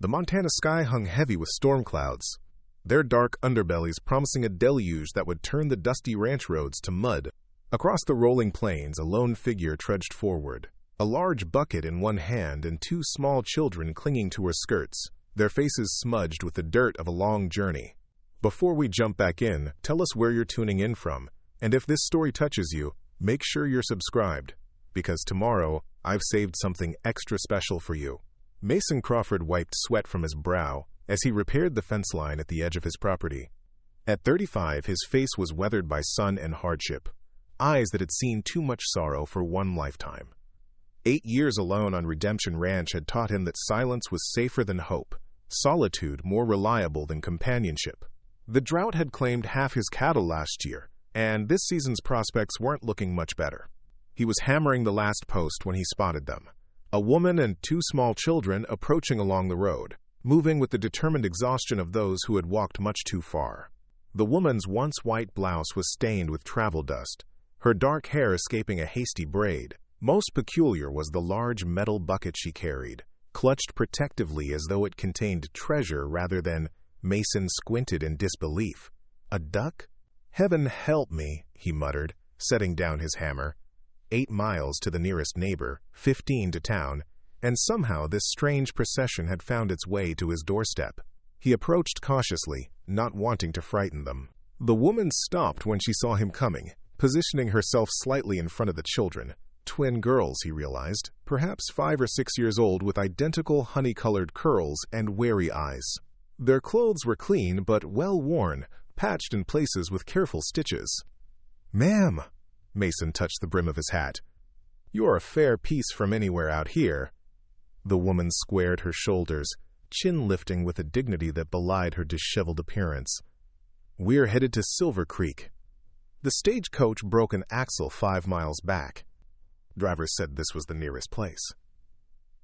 The Montana sky hung heavy with storm clouds, their dark underbellies promising a deluge that would turn the dusty ranch roads to mud. Across the rolling plains, a lone figure trudged forward, a large bucket in one hand and two small children clinging to her skirts, their faces smudged with the dirt of a long journey. Before we jump back in, tell us where you're tuning in from, and if this story touches you, make sure you're subscribed, because tomorrow I've saved something extra special for you. Mason Crawford wiped sweat from his brow as he repaired the fence line at the edge of his property. At 35, his face was weathered by sun and hardship, eyes that had seen too much sorrow for one lifetime. 8 years alone on Redemption Ranch had taught him that silence was safer than hope, solitude more reliable than companionship. The drought had claimed half his cattle last year, and this season's prospects weren't looking much better. He was hammering the last post when he spotted them, a woman and two small children approaching along the road, moving with the determined exhaustion of those who had walked much too far. The woman's once white blouse was stained with travel dust, her dark hair escaping a hasty braid. Most peculiar was the large metal bucket she carried, clutched protectively as though it contained treasure rather than. Mason squinted in disbelief. A duck? Heaven help me, he muttered, setting down his hammer. 8 miles to the nearest neighbor, 15 to town, and somehow this strange procession had found its way to his doorstep. He approached cautiously, not wanting to frighten them. The woman stopped when she saw him coming, positioning herself slightly in front of the children. Twin girls, he realized, perhaps 5 or 6 years old with identical honey-colored curls and wary eyes. Their clothes were clean but well worn, patched in places with careful stitches. "Ma'am," Mason touched the brim of his hat, "you're a fair piece from anywhere out here." The woman squared her shoulders, chin lifting with a dignity that belied her disheveled appearance. "We're headed to Silver Creek. The stagecoach broke an axle 5 miles back. Driver said this was the nearest place."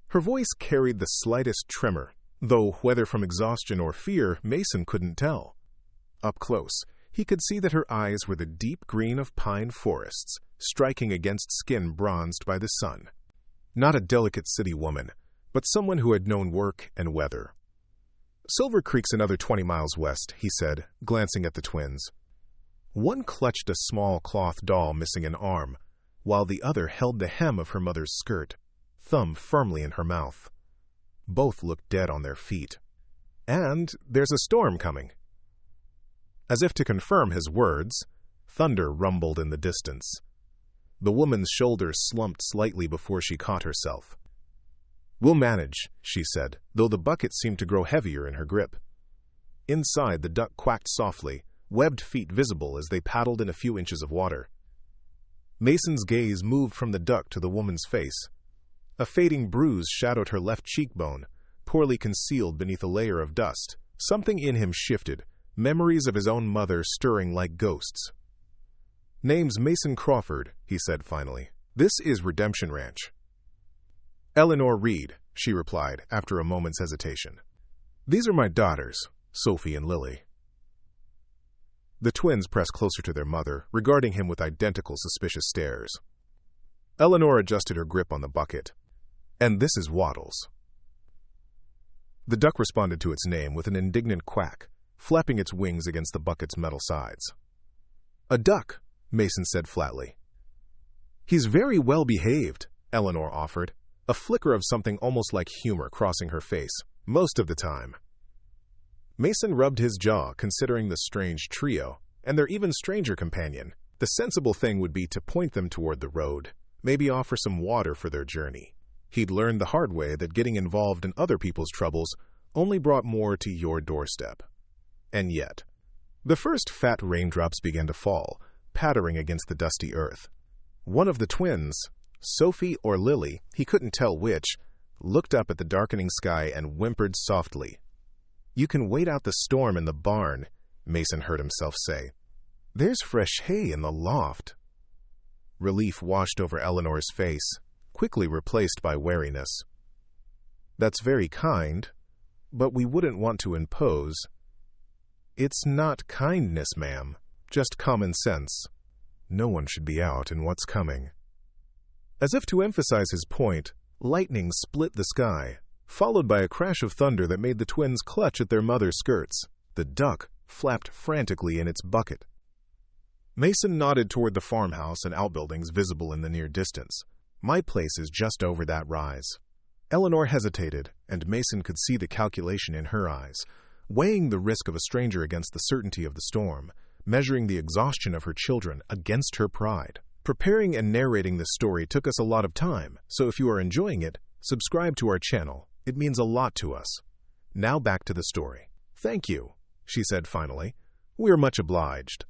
Her voice carried the slightest tremor, though whether from exhaustion or fear, Mason couldn't tell. Up close, he could see that her eyes were the deep green of pine forests, striking against skin bronzed by the sun. Not a delicate city woman, but someone who had known work and weather. "Silver Creek's another 20 miles west," he said, glancing at the twins. One clutched a small cloth doll missing an arm, while the other held the hem of her mother's skirt, thumb firmly in her mouth. Both looked dead on their feet. "And there's a storm coming." As if to confirm his words, thunder rumbled in the distance. The woman's shoulders slumped slightly before she caught herself. "We'll manage," she said, though the bucket seemed to grow heavier in her grip. Inside, the duck quacked softly, webbed feet visible as they paddled in a few inches of water. Mason's gaze moved from the duck to the woman's face. A fading bruise shadowed her left cheekbone, poorly concealed beneath a layer of dust. Something in him shifted, memories of his own mother stirring like ghosts. "Name's Mason Crawford," he said finally. "This is Redemption Ranch." "Eleanor Reed," she replied after a moment's hesitation. "These are my daughters, Sophie and Lily." The twins pressed closer to their mother, regarding him with identical suspicious stares. Eleanor adjusted her grip on the bucket. "And this is Waddles." The duck responded to its name with an indignant quack, flapping its wings against the bucket's metal sides. "A duck," Mason said flatly. "He's very well behaved," Eleanor offered, a flicker of something almost like humor crossing her face, most of the time. Mason rubbed his jaw, considering the strange trio, and their even stranger companion. The sensible thing would be to point them toward the road, maybe offer some water for their journey. He'd learned the hard way that getting involved in other people's troubles only brought more to your doorstep. And yet, the first fat raindrops began to fall, pattering against the dusty earth. One of the twins, Sophie or Lily, he couldn't tell which, looked up at the darkening sky and whimpered softly. "You can wait out the storm in the barn," Mason heard himself say. "There's fresh hay in the loft." Relief washed over Eleanor's face, quickly replaced by wariness. "That's very kind, but we wouldn't want to impose." "It's not kindness, ma'am, just common sense. No one should be out in what's coming." As if to emphasize his point, lightning split the sky, followed by a crash of thunder that made the twins clutch at their mother's skirts. The duck flapped frantically in its bucket. Mason nodded toward the farmhouse and outbuildings visible in the near distance. My place is just over that rise. Eleanor hesitated, and Mason could see the calculation in her eyes, weighing the risk of a stranger against the certainty of the storm, measuring the exhaustion of her children against her pride. Preparing and narrating this story took us a lot of time, so if you are enjoying it, subscribe to our channel. It means a lot to us. Now back to the story. "Thank you," she said finally. "We're much obliged."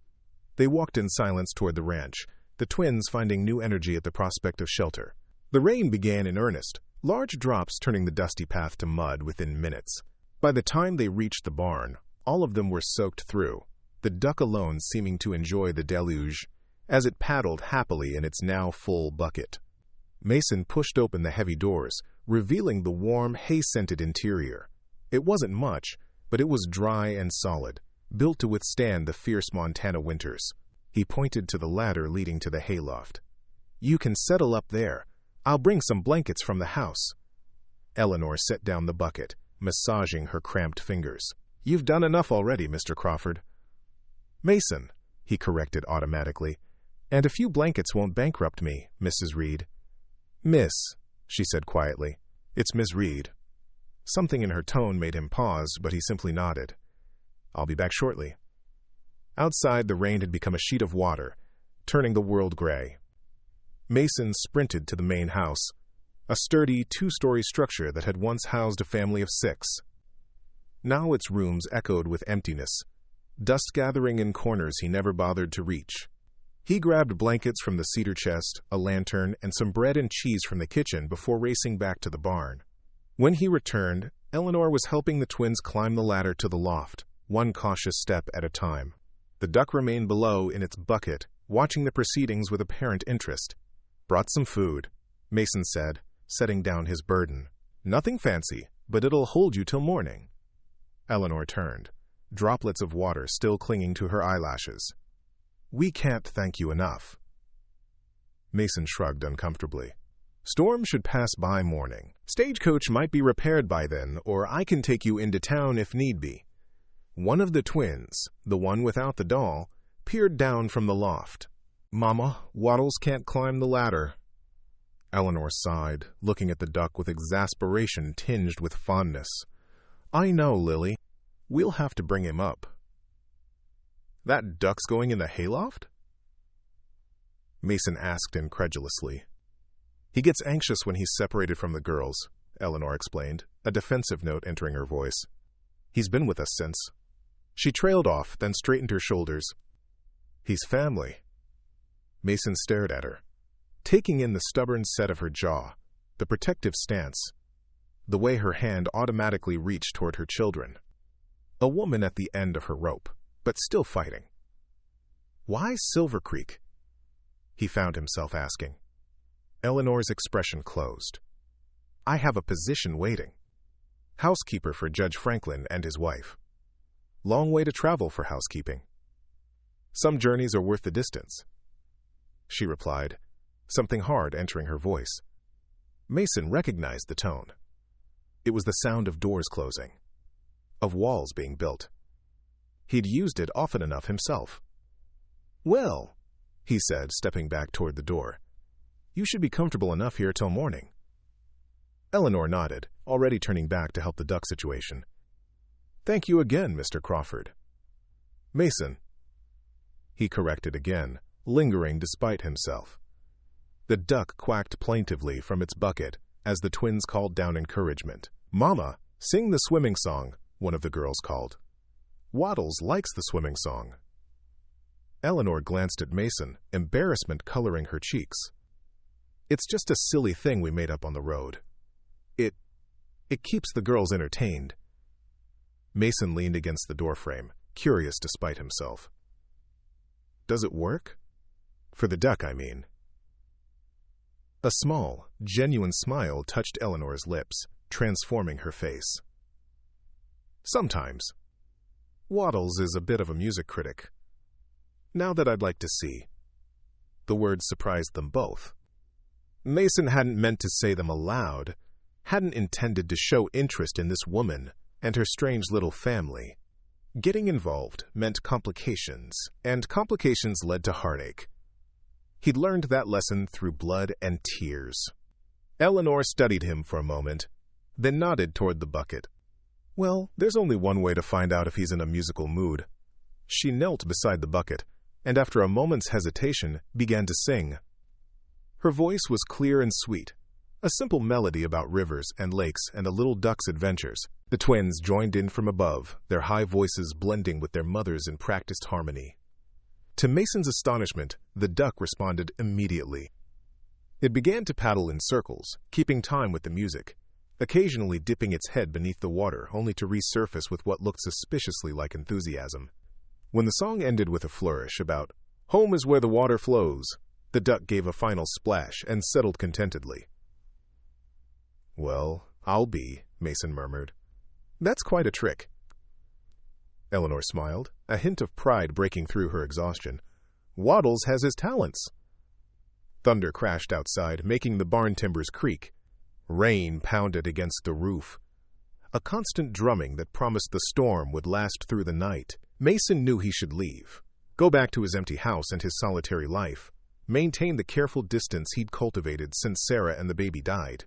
They walked in silence toward the ranch, the twins finding new energy at the prospect of shelter. The rain began in earnest, large drops turning the dusty path to mud within minutes. By the time they reached the barn, all of them were soaked through, the duck alone seeming to enjoy the deluge as it paddled happily in its now full bucket. Mason pushed open the heavy doors, revealing the warm, hay-scented interior. It wasn't much, but it was dry and solid, built to withstand the fierce Montana winters. He pointed to the ladder leading to the hayloft. "You can settle up there. I'll bring some blankets from the house." Eleanor set down the bucket, massaging her cramped fingers. "You've done enough already, Mr. Crawford." "Mason," he corrected automatically. "And a few blankets won't bankrupt me, Mrs. Reed." "Miss," she said quietly. "It's Miss Reed." Something in her tone made him pause, but he simply nodded. "I'll be back shortly." Outside, the rain had become a sheet of water, turning the world gray. Mason sprinted to the main house, a sturdy two-story structure that had once housed a family of 6. Now its rooms echoed with emptiness, dust gathering in corners he never bothered to reach. He grabbed blankets from the cedar chest, a lantern, and some bread and cheese from the kitchen before racing back to the barn. When he returned, Eleanor was helping the twins climb the ladder to the loft, one cautious step at a time. The duck remained below in its bucket, watching the proceedings with apparent interest. "Brought some food," Mason said, setting down his burden. "Nothing fancy, but it'll hold you till morning." Eleanor turned, droplets of water still clinging to her eyelashes. "We can't thank you enough." Mason shrugged uncomfortably. "Storm should pass by morning. Stagecoach might be repaired by then, or I can take you into town if need be." One of the twins, the one without the doll, peered down from the loft. "Mama, Waddles can't climb the ladder." Eleanor sighed, looking at the duck with exasperation tinged with fondness. "I know, Lily. We'll have to bring him up." "That duck's going in the hayloft?" Mason asked incredulously. "He gets anxious when he's separated from the girls," Eleanor explained, a defensive note entering her voice. "He's been with us since." She trailed off, then straightened her shoulders. "He's family." Mason stared at her, taking in the stubborn set of her jaw, the protective stance, the way her hand automatically reached toward her children. A woman at the end of her rope, but still fighting. "Why Silver Creek?" he found himself asking. Eleanor's expression closed. "I have a position waiting. Housekeeper for Judge Franklin and his wife. Long way to travel for housekeeping. Some journeys are worth the distance," she replied, something hard entering her voice. Mason recognized the tone. It was the sound of doors closing, of walls being built. He'd used it often enough himself. "Well," he said, stepping back toward the door, "you should be comfortable enough here till morning." Eleanor nodded, already turning back to help the duck situation. "Thank you again, Mr. Crawford." "Mason," he corrected again, lingering despite himself. The duck quacked plaintively from its bucket as the twins called down encouragement. "Mama, sing the swimming song," one of the girls called. "Waddles likes the swimming song." Eleanor glanced at Mason, embarrassment coloring her cheeks. "It's just a silly thing we made up on the road. It keeps the girls entertained." Mason leaned against the doorframe, curious despite himself. "Does it work? For the duck, I mean." A small, genuine smile touched Eleanor's lips, transforming her face. "Sometimes. Waddles is a bit of a music critic. Now that I'd like to see." The words surprised them both. Mason hadn't meant to say them aloud, hadn't intended to show interest in this woman and her strange little family. Getting involved meant complications, and complications led to heartache. He'd learned that lesson through blood and tears. Eleanor studied him for a moment, then nodded toward the bucket. Well, there's only one way to find out if he's in a musical mood. She knelt beside the bucket, and after a moment's hesitation, began to sing. Her voice was clear and sweet, a simple melody about rivers and lakes and a little duck's adventures. The twins joined in from above, their high voices blending with their mother's in practiced harmony. To Mason's astonishment, the duck responded immediately. It began to paddle in circles, keeping time with the music, occasionally dipping its head beneath the water only to resurface with what looked suspiciously like enthusiasm. When the song ended with a flourish about, "Home is where the water flows," the duck gave a final splash and settled contentedly. "Well, I'll be," Mason murmured. "That's quite a trick." Eleanor smiled, a hint of pride breaking through her exhaustion. "Waddles has his talents." Thunder crashed outside, making the barn timbers creak. Rain pounded against the roof. A constant drumming that promised the storm would last through the night. Mason knew he should leave, go back to his empty house and his solitary life, maintain the careful distance he'd cultivated since Sarah and the baby died.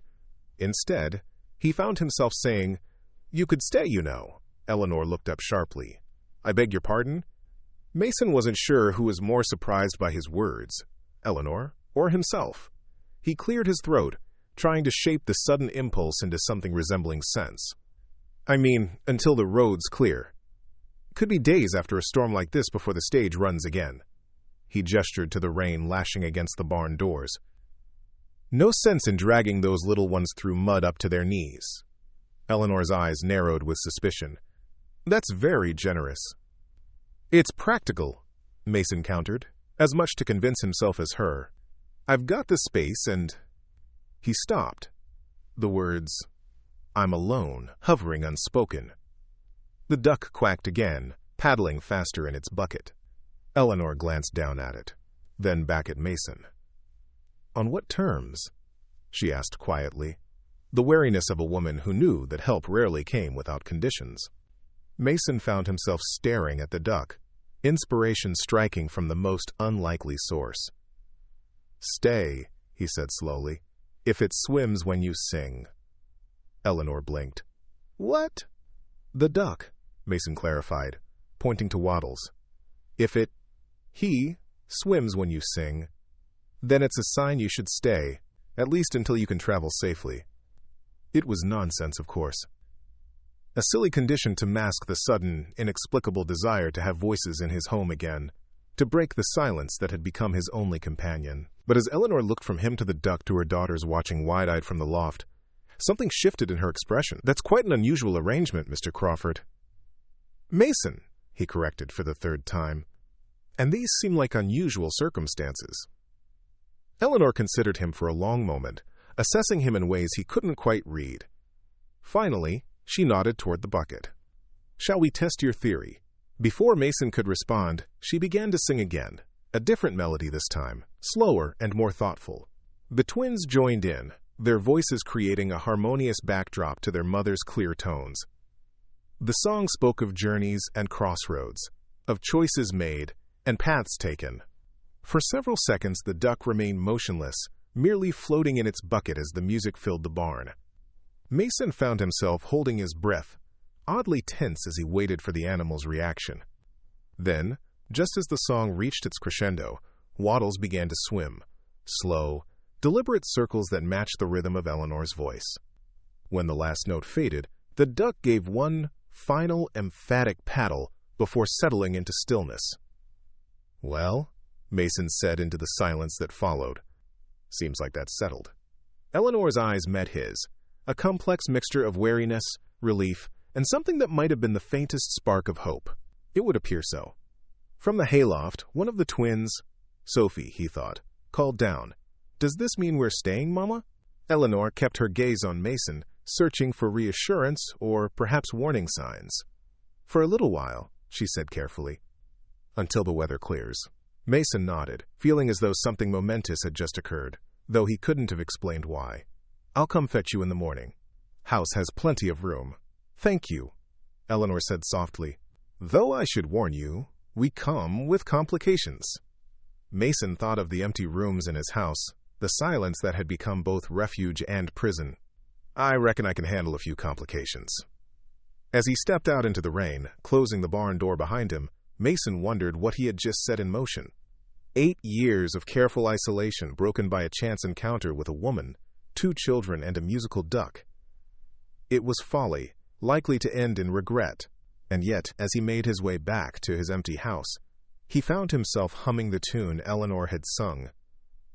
Instead, he found himself saying, "You could stay, you know." Eleanor looked up sharply. "I beg your pardon?" Mason wasn't sure who was more surprised by his words, Eleanor or himself. He cleared his throat, trying to shape the sudden impulse into something resembling sense. "I mean, until the road's clear. Could be days after a storm like this before the stage runs again." He gestured to the rain lashing against the barn doors. "No sense in dragging those little ones through mud up to their knees." Eleanor's eyes narrowed with suspicion. "That's very generous." "It's practical," Mason countered, as much to convince himself as her. "I've got the space and—" He stopped. The words, "I'm alone," hovering unspoken. The duck quacked again, paddling faster in its bucket. Eleanor glanced down at it, then back at Mason. "On what terms?" she asked quietly, the wariness of a woman who knew that help rarely came without conditions. Mason found himself staring at the duck, inspiration striking from the most unlikely source. "Stay," he said slowly, "if it swims when you sing." Eleanor blinked. "What?" "The duck," Mason clarified, pointing to Waddles. "If he swims when you sing, then it's a sign you should stay, at least until you can travel safely." It was nonsense, of course. A silly condition to mask the sudden, inexplicable desire to have voices in his home again, to break the silence that had become his only companion. But as Eleanor looked from him to the duck to her daughters watching wide-eyed from the loft, something shifted in her expression. "That's quite an unusual arrangement, Mr. Crawford." "Mason," he corrected for the third time. "And these seem like unusual circumstances." Eleanor considered him for a long moment, assessing him in ways he couldn't quite read. Finally, she nodded toward the bucket. "Shall we test your theory?" Before Mason could respond, she began to sing again, a different melody this time, slower and more thoughtful. The twins joined in, their voices creating a harmonious backdrop to their mother's clear tones. The song spoke of journeys and crossroads, of choices made and paths taken. For several seconds the duck remained motionless, merely floating in its bucket as the music filled the barn. Mason found himself holding his breath, oddly tense as he waited for the animal's reaction. Then, just as the song reached its crescendo, Waddles began to swim, slow, deliberate circles that matched the rhythm of Eleanor's voice. When the last note faded, the duck gave one final, emphatic paddle before settling into stillness. "Well," Mason said into the silence that followed. "Seems like that's settled." Eleanor's eyes met his, a complex mixture of wariness, relief, and something that might have been the faintest spark of hope. It would appear so. From the hayloft, one of the twins, Sophie, he thought, called down, "Does this mean we're staying, Mama?" Eleanor kept her gaze on Mason, searching for reassurance or perhaps warning signs. "For a little while," she said carefully, "until the weather clears." Mason nodded, feeling as though something momentous had just occurred, though he couldn't have explained why. "I'll come fetch you in the morning." House has plenty of room. Thank you, Eleanor said softly. Though I should warn you, we come with complications. Mason thought of the empty rooms in his house, the silence that had become both refuge and prison. I reckon I can handle a few complications. As he stepped out into the rain, closing the barn door behind him, Mason wondered what he had just set in motion. 8 years of careful isolation broken by a chance encounter with a woman, 2 children, and a musical duck. It was folly, likely to end in regret, and yet, as he made his way back to his empty house, he found himself humming the tune Eleanor had sung,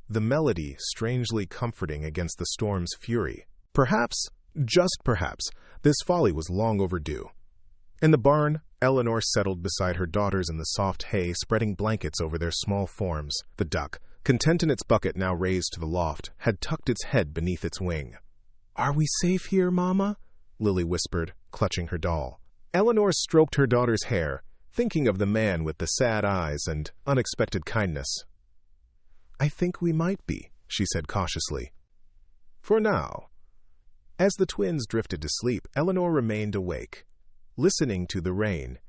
the melody strangely comforting against the storm's fury. Perhaps, just perhaps, this folly was long overdue. In the barn, Eleanor settled beside her daughters in the soft hay, spreading blankets over their small forms. The duck, content in its bucket now raised to the loft, had tucked its head beneath its wing. "Are we safe here, Mama?" Lily whispered, clutching her doll. Eleanor stroked her daughter's hair, thinking of the man with the sad eyes and unexpected kindness. "I think we might be," she said cautiously. "For now." As the twins drifted to sleep, Eleanor remained awake, listening to the rain.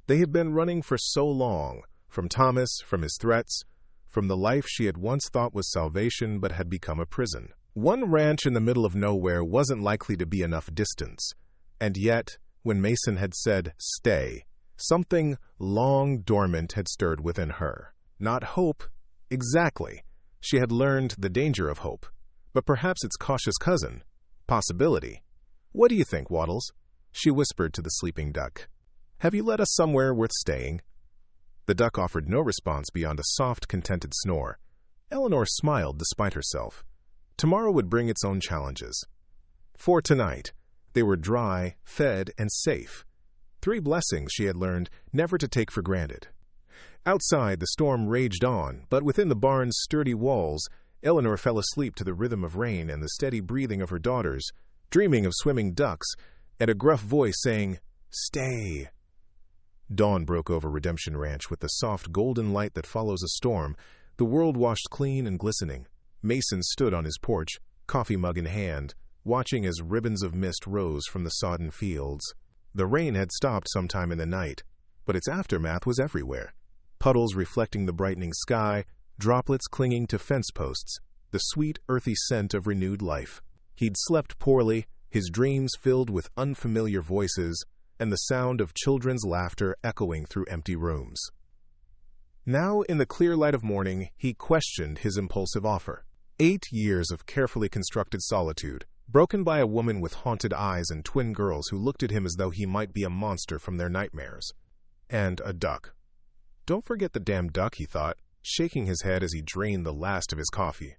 They had been running for so long, from Thomas, from his threats, from the life she had once thought was salvation but had become a prison. One ranch in the middle of nowhere wasn't likely to be enough distance, and yet, when Mason had said, "Stay," something long dormant had stirred within her. Not hope, exactly. She had learned the danger of hope, but perhaps its cautious cousin, possibility. "What do you think, Waddles?" she whispered to the sleeping duck. "Have you led us somewhere worth staying?" The duck offered no response beyond a soft, contented snore. Eleanor smiled despite herself. Tomorrow would bring its own challenges. For tonight, they were dry, fed, and safe. 3 blessings she had learned never to take for granted. Outside, the storm raged on, but within the barn's sturdy walls, Eleanor fell asleep to the rhythm of rain and the steady breathing of her daughters, dreaming of swimming ducks, and a gruff voice saying, "Stay." Dawn broke over Redemption Ranch with the soft golden light that follows a storm, the world washed clean and glistening. Mason stood on his porch, coffee mug in hand, watching as ribbons of mist rose from the sodden fields. The rain had stopped sometime in the night, but its aftermath was everywhere. Puddles reflecting the brightening sky, droplets clinging to fence posts, the sweet, earthy scent of renewed life. He'd slept poorly, his dreams filled with unfamiliar voices, and the sound of children's laughter echoing through empty rooms. Now, in the clear light of morning, he questioned his impulsive offer. 8 years of carefully constructed solitude, broken by a woman with haunted eyes and twin girls who looked at him as though he might be a monster from their nightmares. And a duck. Don't forget the damn duck, he thought, shaking his head as he drained the last of his coffee.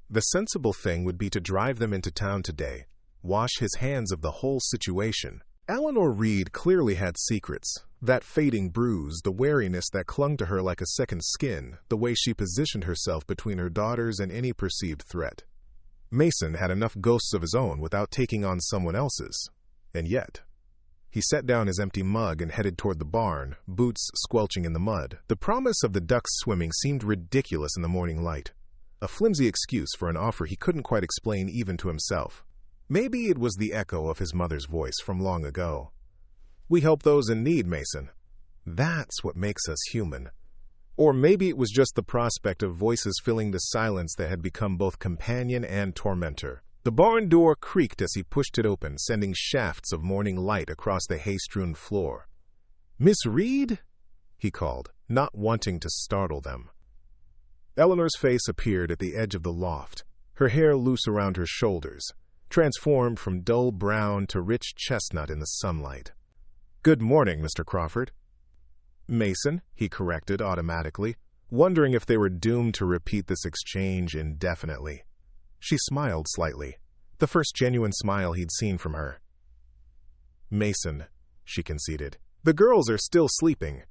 The sensible thing would be to drive them into town today, wash his hands of the whole situation. Eleanor Reed clearly had secrets. That fading bruise, the wariness that clung to her like a second skin, the way she positioned herself between her daughters and any perceived threat. Mason had enough ghosts of his own without taking on someone else's. And yet, he set down his empty mug and headed toward the barn, boots squelching in the mud. The promise of the ducks swimming seemed ridiculous in the morning light, a flimsy excuse for an offer he couldn't quite explain even to himself. Maybe it was the echo of his mother's voice from long ago. "We help those in need, Mason. That's what makes us human." Or maybe it was just the prospect of voices filling the silence that had become both companion and tormentor. The barn door creaked as he pushed it open, sending shafts of morning light across the hay-strewn floor. "Miss Reed?" he called, not wanting to startle them. Eleanor's face appeared at the edge of the loft, her hair loose around her shoulders, transformed from dull brown to rich chestnut in the sunlight. "Good morning, Mr. Crawford." "Mason," he corrected automatically, wondering if they were doomed to repeat this exchange indefinitely. She smiled slightly, the first genuine smile he'd seen from her. "Mason," she conceded. "The girls are still sleeping."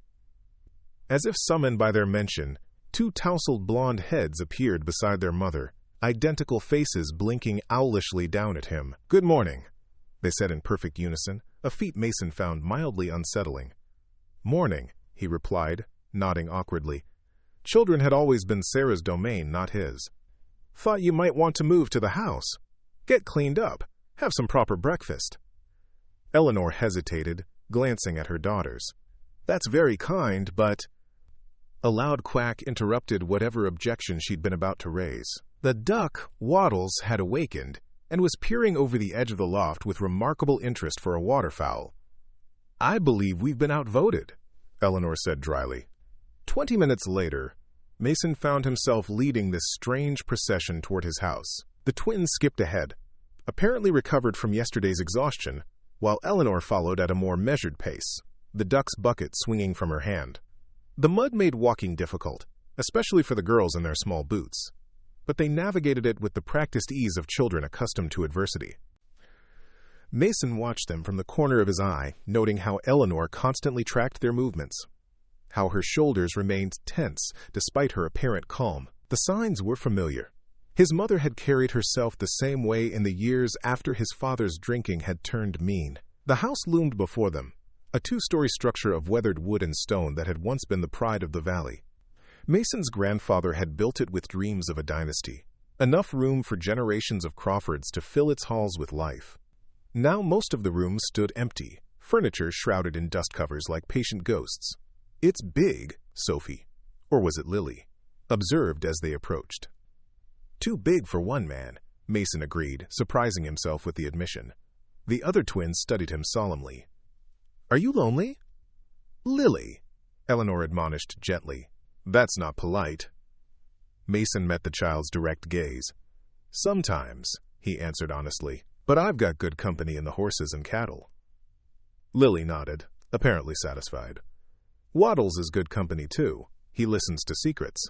As if summoned by their mention, 2 tousled blonde heads appeared beside their mother, identical faces blinking owlishly down at him. "Good morning," they said in perfect unison, a feat Mason found mildly unsettling. "Morning," he replied, nodding awkwardly. Children had always been Sarah's domain, not his. "Thought you might want to move to the house. Get cleaned up. Have some proper breakfast." Eleanor hesitated, glancing at her daughters. "That's very kind, but—" A loud quack interrupted whatever objection she'd been about to raise. The duck, Waddles, had awakened and was peering over the edge of the loft with remarkable interest for a waterfowl. "I believe we've been outvoted," Eleanor said dryly. 20 minutes later, Mason found himself leading this strange procession toward his house. The twins skipped ahead, apparently recovered from yesterday's exhaustion, while Eleanor followed at a more measured pace, the duck's bucket swinging from her hand. The mud made walking difficult, especially for the girls in their small boots, but they navigated it with the practiced ease of children accustomed to adversity. Mason watched them from the corner of his eye, noting how Eleanor constantly tracked their movements, how her shoulders remained tense despite her apparent calm. The signs were familiar. His mother had carried herself the same way in the years after his father's drinking had turned mean. The house loomed before them, a two-story structure of weathered wood and stone that had once been the pride of the valley. Mason's grandfather had built it with dreams of a dynasty, enough room for generations of Crawfords to fill its halls with life. Now most of the rooms stood empty, furniture shrouded in dust covers like patient ghosts. "It's big," Sophie, or was it Lily, observed as they approached. "Too big for one man," Mason agreed, surprising himself with the admission. The other twins studied him solemnly. "Are you lonely?" "Lily," Eleanor admonished gently. "That's not polite." Mason met the child's direct gaze. "Sometimes," he answered honestly, "but I've got good company in the horses and cattle." Lily nodded, apparently satisfied. "Waddles is good company too. He listens to secrets."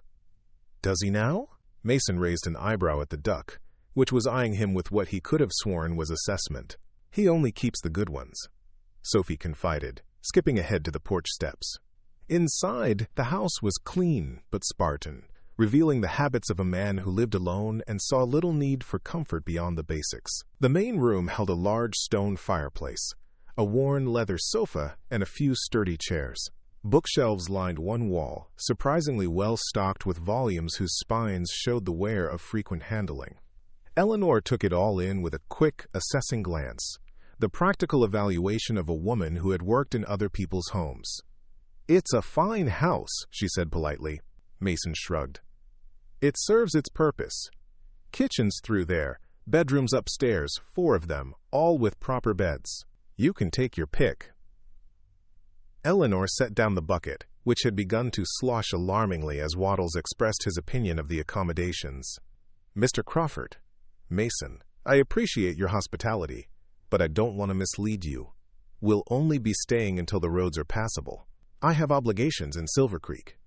"Does he now?" Mason raised an eyebrow at the duck, which was eyeing him with what he could have sworn was assessment. "He only keeps the good ones," Sophie confided, skipping ahead to the porch steps. Inside, the house was clean but Spartan, revealing the habits of a man who lived alone and saw little need for comfort beyond the basics. The main room held a large stone fireplace, a worn leather sofa, and a few sturdy chairs. Bookshelves lined one wall, surprisingly well stocked with volumes whose spines showed the wear of frequent handling. Eleanor took it all in with a quick, assessing glance, the practical evaluation of a woman who had worked in other people's homes. "It's a fine house," she said politely. Mason shrugged. "It serves its purpose. Kitchen's through there, bedrooms upstairs, 4 of them, all with proper beds. You can take your pick." Eleanor set down the bucket, which had begun to slosh alarmingly as Waddles expressed his opinion of the accommodations. "Mr. Crawford, Mason, I appreciate your hospitality, but I don't want to mislead you. We'll only be staying until the roads are passable. I have obligations in Silver Creek."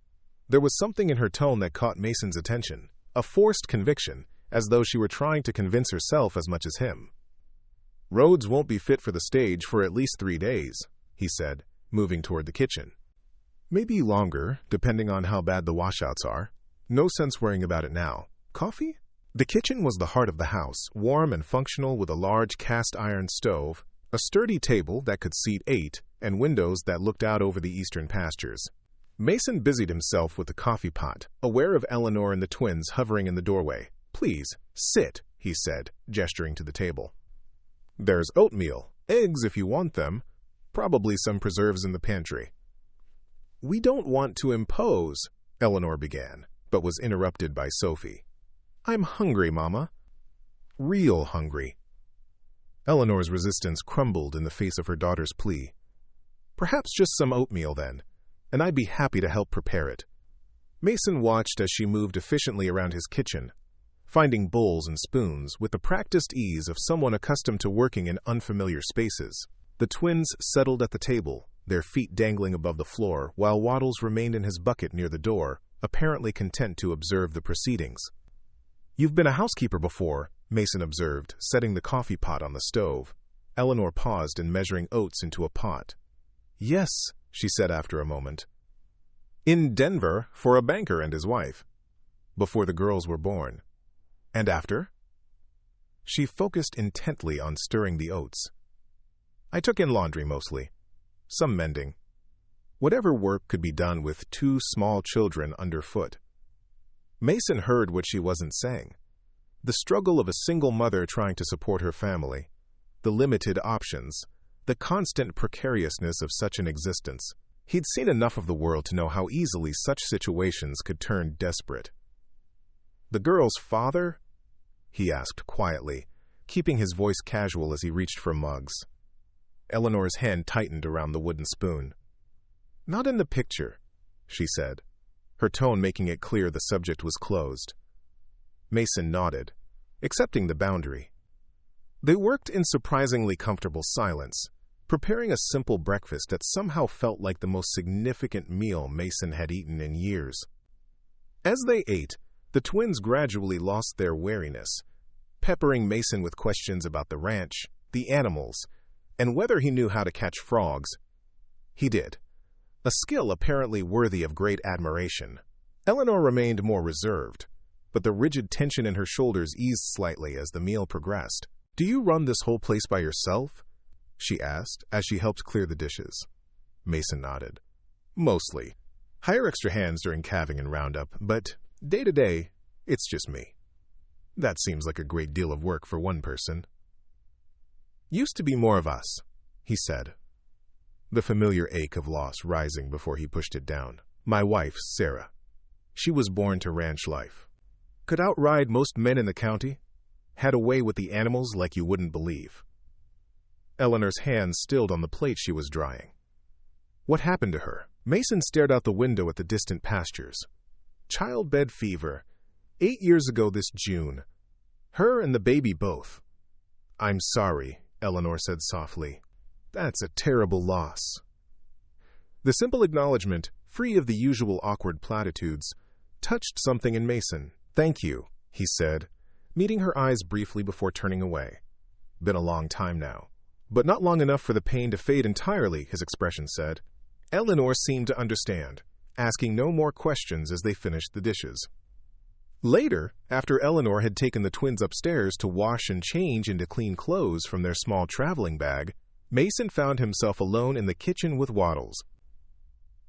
There was something in her tone that caught Mason's attention, a forced conviction, as though she were trying to convince herself as much as him. "Roads won't be fit for the stage for at least 3 days," he said, moving toward the kitchen. "Maybe longer, depending on how bad the washouts are. No sense worrying about it now. Coffee?" The kitchen was the heart of the house, warm and functional with a large cast-iron stove, a sturdy table that could seat 8, and windows that looked out over the eastern pastures. Mason busied himself with the coffee pot, aware of Eleanor and the twins hovering in the doorway. "Please, sit," he said, gesturing to the table. "There's oatmeal, eggs if you want them, probably some preserves in the pantry." "We don't want to impose," Eleanor began, but was interrupted by Sophie. "I'm hungry, Mama." "Real hungry." Eleanor's resistance crumbled in the face of her daughter's plea. "Perhaps just some oatmeal, then, and I'd be happy to help prepare it." Mason watched as she moved efficiently around his kitchen, finding bowls and spoons with the practiced ease of someone accustomed to working in unfamiliar spaces. The twins settled at the table, their feet dangling above the floor, while Waddles remained in his bucket near the door, apparently content to observe the proceedings. "You've been a housekeeper before," Mason observed, setting the coffee pot on the stove. Eleanor paused in measuring oats into a pot. "Yes," she said after a moment. "In Denver, for a banker and his wife. Before the girls were born." "And after?" She focused intently on stirring the oats. "I took in laundry mostly. Some mending. Whatever work could be done with 2 small children underfoot." Mason heard what she wasn't saying. The struggle of a single mother trying to support her family, the limited options, the constant precariousness of such an existence. He'd seen enough of the world to know how easily such situations could turn desperate. "The girl's father?" he asked quietly, keeping his voice casual as he reached for mugs. Eleanor's hand tightened around the wooden spoon. "Not in the picture," she said, her tone making it clear the subject was closed. Mason nodded, accepting the boundary. They worked in surprisingly comfortable silence, preparing a simple breakfast that somehow felt like the most significant meal Mason had eaten in years. As they ate, the twins gradually lost their wariness, peppering Mason with questions about the ranch, the animals, and whether he knew how to catch frogs. He did, a skill apparently worthy of great admiration. Eleanor remained more reserved, but the rigid tension in her shoulders eased slightly as the meal progressed. "Do you run this whole place by yourself?" she asked as she helped clear the dishes. Mason nodded. "Mostly. Hire extra hands during calving and roundup, but day to day, it's just me." "That seems like a great deal of work for one person." "Used to be more of us," he said, the familiar ache of loss rising before he pushed it down. "My wife, Sarah. She was born to ranch life. Could outride most men in the county. Had a way with the animals like you wouldn't believe." Eleanor's hands stilled on the plate she was drying. "What happened to her?" Mason stared out the window at the distant pastures. "Childbed fever. 8 years ago this June. Her and the baby both." "I'm sorry," Eleanor said softly. "That's a terrible loss." The simple acknowledgement, free of the usual awkward platitudes, touched something in Mason. "Thank you," he said, meeting her eyes briefly before turning away. "Been a long time now. But not long enough for the pain to fade entirely," his expression said. Eleanor seemed to understand, asking no more questions as they finished the dishes. Later, after Eleanor had taken the twins upstairs to wash and change into clean clothes from their small traveling bag, Mason found himself alone in the kitchen with Waddles.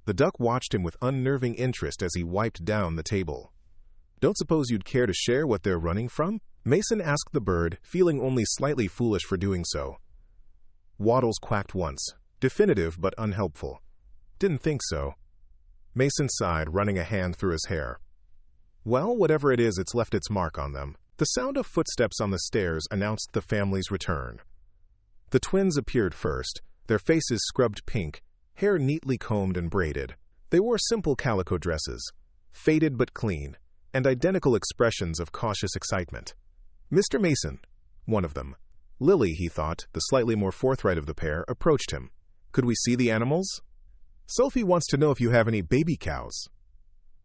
The duck watched him with unnerving interest as he wiped down the table. "Don't suppose you'd care to share what they're running from?" Mason asked the bird, feeling only slightly foolish for doing so. Waddles quacked once, definitive but unhelpful. "Didn't think so." Mason sighed, running a hand through his hair. "Well, whatever it is, it's left its mark on them." The sound of footsteps on the stairs announced the family's return. The twins appeared first, their faces scrubbed pink, hair neatly combed and braided. They wore simple calico dresses, faded but clean, and identical expressions of cautious excitement. Mr. Mason, one of them, Lily, he thought, the slightly more forthright of the pair, approached him. "Could we see the animals?" "Sophie wants to know if you have any baby cows."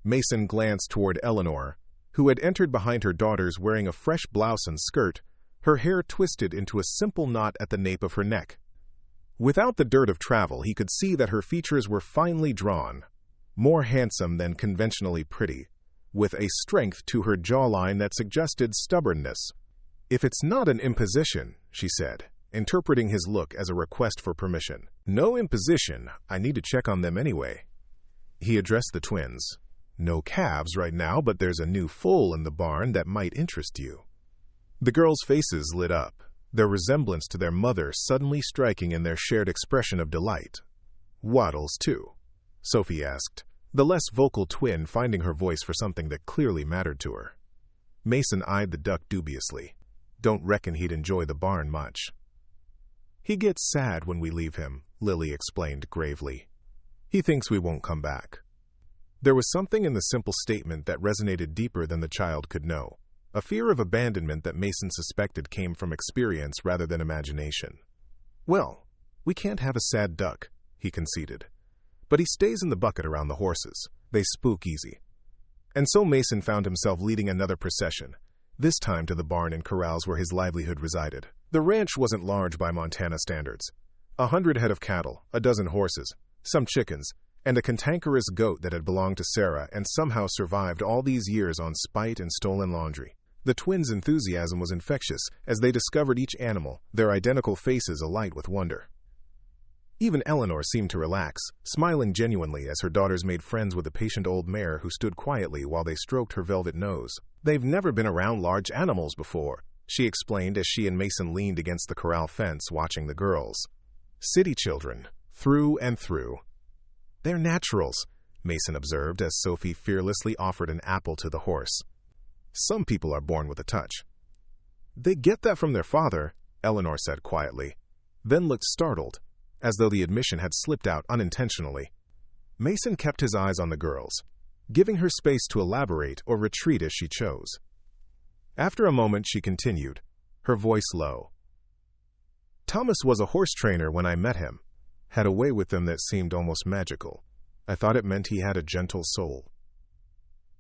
Mason glanced toward Eleanor, who had entered behind her daughters wearing a fresh blouse and skirt, her hair twisted into a simple knot at the nape of her neck. Without the dirt of travel, he could see that her features were finely drawn, more handsome than conventionally pretty, with a strength to her jawline that suggested stubbornness. "If it's not an imposition," she said, interpreting his look as a request for permission. "No imposition. I need to check on them anyway." He addressed the twins. "No calves right now, but there's a new foal in the barn that might interest you." The girls' faces lit up, their resemblance to their mother suddenly striking in their shared expression of delight. "Waddles, too?" Sophie asked, the less vocal twin finding her voice for something that clearly mattered to her. Mason eyed the duck dubiously. "Don't reckon he'd enjoy the barn much." "He gets sad when we leave him," Lily explained gravely. "He thinks we won't come back." There was something in the simple statement that resonated deeper than the child could know, a fear of abandonment that Mason suspected came from experience rather than imagination. "Well, we can't have a sad duck," he conceded. "But he stays in the bucket around the horses. They spook easy." And so Mason found himself leading another procession, this time to the barn and corrals where his livelihood resided. The ranch wasn't large by Montana standards. 100 head of cattle, a dozen horses, some chickens, and a cantankerous goat that had belonged to Sarah and somehow survived all these years on spite and stolen laundry. The twins' enthusiasm was infectious as they discovered each animal, their identical faces alight with wonder. Even Eleanor seemed to relax, smiling genuinely as her daughters made friends with a patient old mare who stood quietly while they stroked her velvet nose. "They've never been around large animals before," she explained as she and Mason leaned against the corral fence watching the girls. City children, through and through. They're naturals, Mason observed as Sophie fearlessly offered an apple to the horse. Some people are born with a touch. They get that from their father, Eleanor said quietly, then looked startled, as though the admission had slipped out unintentionally. Mason kept his eyes on the girls, giving her space to elaborate or retreat as she chose. After a moment, she continued, her voice low. Thomas was a horse trainer when I met him. Had a way with him that seemed almost magical. I thought it meant he had a gentle soul.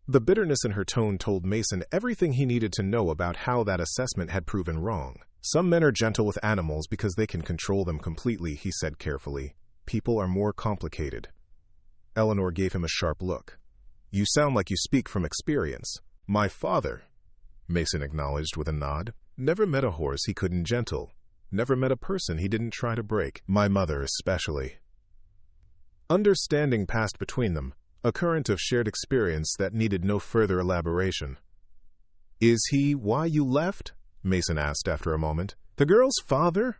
The bitterness in her tone told Mason everything he needed to know about how that assessment had proven wrong. Some men are gentle with animals because they can control them completely, he said carefully. People are more complicated. Eleanor gave him a sharp look. You sound like you speak from experience. My father, Mason acknowledged with a nod, never met a horse he couldn't gentle. Never met a person he didn't try to break. My mother especially. Understanding passed between them, a current of shared experience that needed no further elaboration. Is he why you left? Mason asked after a moment. The girl's father?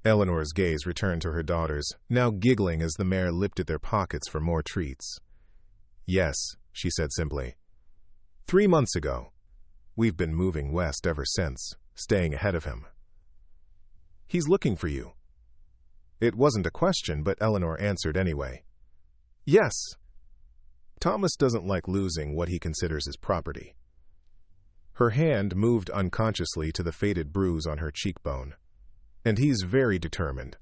Eleanor's gaze returned to her daughters, now giggling as the mare lifted their pockets for more treats. Yes, she said simply. 3 months ago. We've been moving west ever since, staying ahead of him. He's looking for you. It wasn't a question, but Eleanor answered anyway. Yes. Thomas doesn't like losing what he considers his property. Her hand moved unconsciously to the faded bruise on her cheekbone. And he's very determined.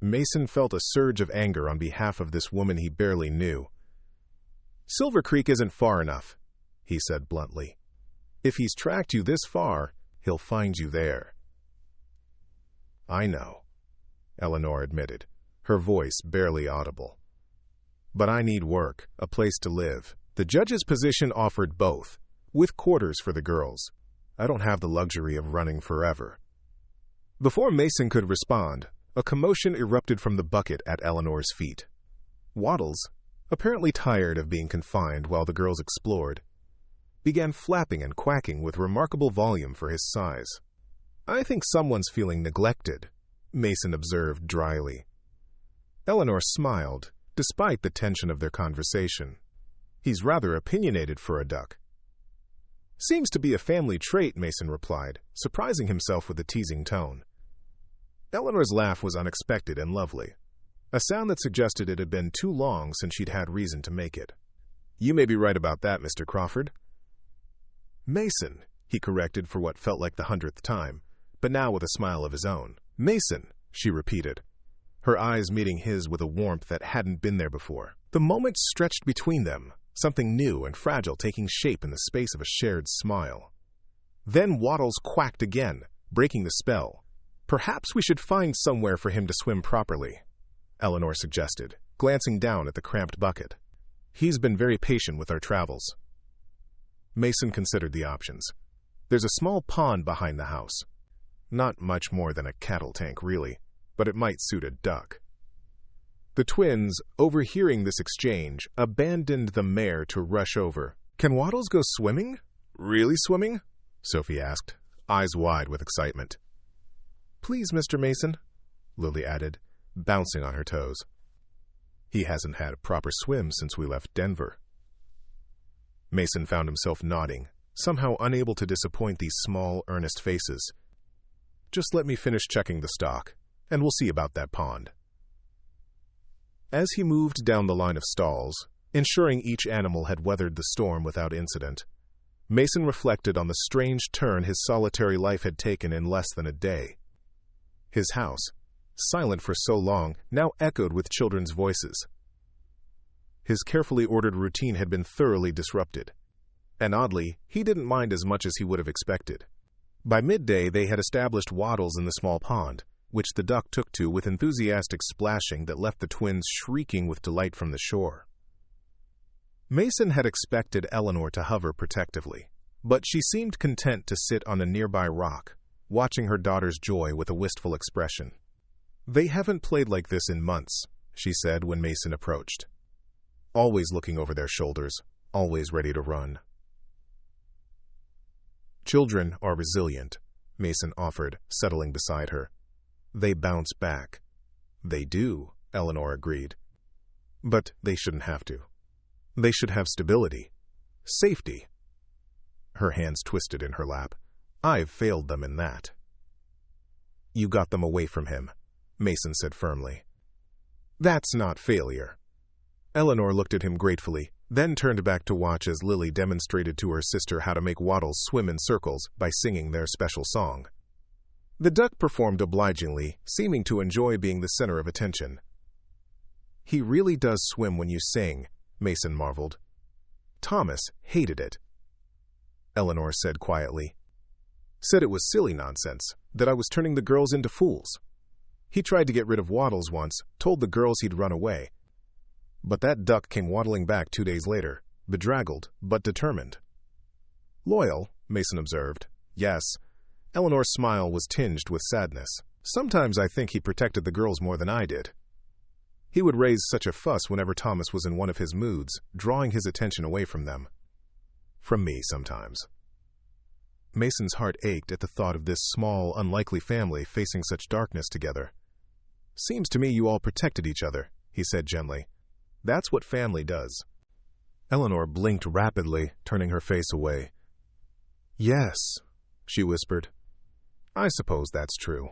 Mason felt a surge of anger on behalf of this woman he barely knew. Silver Creek isn't far enough, he said bluntly. If he's tracked you this far, he'll find you there. I know, Eleanor admitted, her voice barely audible. But I need work, a place to live. The judge's position offered both, with quarters for the girls. I don't have the luxury of running forever. Before Mason could respond, a commotion erupted from the bucket at Eleanor's feet. Waddles, apparently tired of being confined while the girls explored, began flapping and quacking with remarkable volume for his size. I think someone's feeling neglected, Mason observed dryly. Eleanor smiled, despite the tension of their conversation. He's rather opinionated for a duck. Seems to be a family trait, Mason replied, surprising himself with a teasing tone. Eleanor's laugh was unexpected and lovely, a sound that suggested it had been too long since she'd had reason to make it. You may be right about that, Mr. Crawford. Mason, he corrected for what felt like the 100th time, but now with a smile of his own. Mason, she repeated, her eyes meeting his with a warmth that hadn't been there before. The moment stretched between them, something new and fragile taking shape in the space of a shared smile. Then Waddles quacked again, breaking the spell. Perhaps we should find somewhere for him to swim properly, Eleanor suggested, glancing down at the cramped bucket. He's been very patient with our travels. Mason considered the options. There's a small pond behind the house. Not much more than a cattle tank, really, but it might suit a duck. The twins, overhearing this exchange, abandoned the mare to rush over. Can Waddles go swimming? Really swimming? Sophie asked, eyes wide with excitement. Please, Mr. Mason, Lily added, bouncing on her toes. He hasn't had a proper swim since we left Denver. Mason found himself nodding, somehow unable to disappoint these small, earnest faces. Just let me finish checking the stock, and we'll see about that pond. As he moved down the line of stalls, ensuring each animal had weathered the storm without incident, Mason reflected on the strange turn his solitary life had taken in less than a day. His house, silent for so long, now echoed with children's voices. His carefully ordered routine had been thoroughly disrupted, and oddly, he didn't mind as much as he would have expected. By midday, they had established Waddles in the small pond, which the duck took to with enthusiastic splashing that left the twins shrieking with delight from the shore. Mason had expected Eleanor to hover protectively, but she seemed content to sit on a nearby rock, watching her daughter's joy with a wistful expression. They haven't played like this in months, she said when Mason approached. Always looking over their shoulders, always ready to run. Children are resilient, Mason offered, settling beside her. They bounce back. They do, Eleanor agreed. But they shouldn't have to. They should have stability. Safety. Her hands twisted in her lap. I've failed them in that. You got them away from him, Mason said firmly. That's not failure. Eleanor looked at him gratefully, then turned back to watch as Lily demonstrated to her sister how to make wattles swim in circles by singing their special song. The duck performed obligingly, seeming to enjoy being the center of attention. He really does swim when you sing, Mason marveled. Thomas hated it. Eleanor said quietly. Said it was silly nonsense, that I was turning the girls into fools. He tried to get rid of Waddles once, told the girls he'd run away. But that duck came waddling back 2 days later, bedraggled but determined. Loyal, Mason observed. Yes. Eleanor's smile was tinged with sadness. Sometimes I think he protected the girls more than I did. He would raise such a fuss whenever Thomas was in one of his moods, drawing his attention away from them. From me, sometimes. Mason's heart ached at the thought of this small, unlikely family facing such darkness together. Seems to me you all protected each other, he said gently. That's what family does. Eleanor blinked rapidly, turning her face away. Yes, she whispered. I suppose that's true.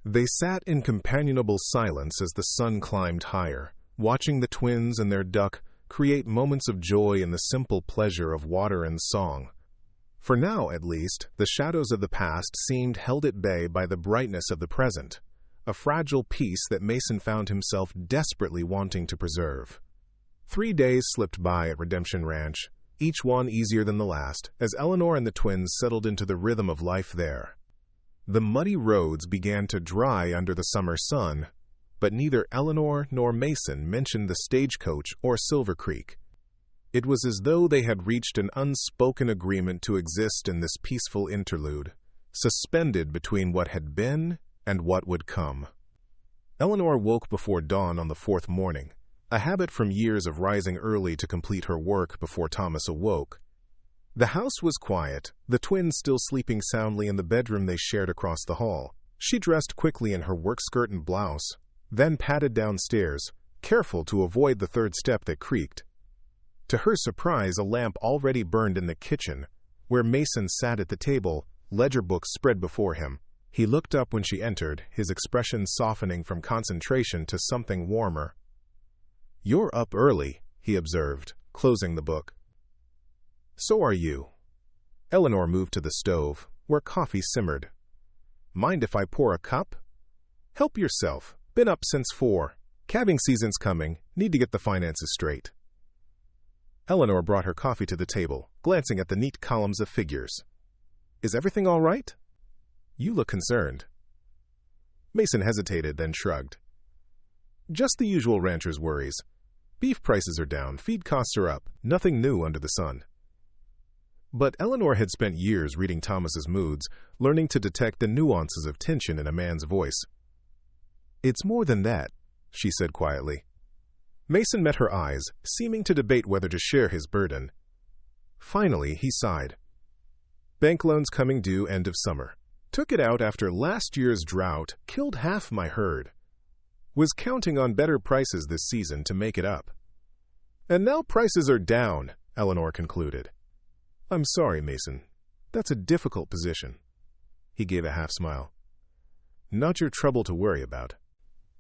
They sat in companionable silence as the sun climbed higher, watching the twins and their duck create moments of joy in the simple pleasure of water and song. For now, at least, the shadows of the past seemed held at bay by the brightness of the present, a fragile peace that Mason found himself desperately wanting to preserve. 3 days slipped by at Redemption Ranch, each one easier than the last, as Eleanor and the twins settled into the rhythm of life there. The muddy roads began to dry under the summer sun, but neither Eleanor nor Mason mentioned the stagecoach or Silver Creek. It was as though they had reached an unspoken agreement to exist in this peaceful interlude, suspended between what had been and what would come. Eleanor woke before dawn on the 4th morning, a habit from years of rising early to complete her work before Thomas awoke. The house was quiet, the twins still sleeping soundly in the bedroom they shared across the hall. She dressed quickly in her work skirt and blouse, then padded downstairs, careful to avoid the 3rd step that creaked. To her surprise, a lamp already burned in the kitchen, where Mason sat at the table, ledger books spread before him. He looked up when she entered, his expression softening from concentration to something warmer. You're up early, he observed, closing the book. So are you. Eleanor moved to the stove, where coffee simmered. Mind if I pour a cup? Help yourself. Been up since 4. Calving season's coming. Need to get the finances straight. Eleanor brought her coffee to the table, glancing at the neat columns of figures. Is everything all right? You look concerned. Mason hesitated, then shrugged. Just the usual rancher's worries. Beef prices are down, feed costs are up, nothing new under the sun. But Eleanor had spent years reading Thomas's moods, learning to detect the nuances of tension in a man's voice. It's more than that, she said quietly. Mason met her eyes, seeming to debate whether to share his burden. Finally, he sighed. Bank loans coming due end of summer. Took it out after last year's drought, killed half my herd. Was counting on better prices this season to make it up. And now prices are down, Eleanor concluded. I'm sorry, Mason. That's a difficult position. He gave a half smile. Not your trouble to worry about.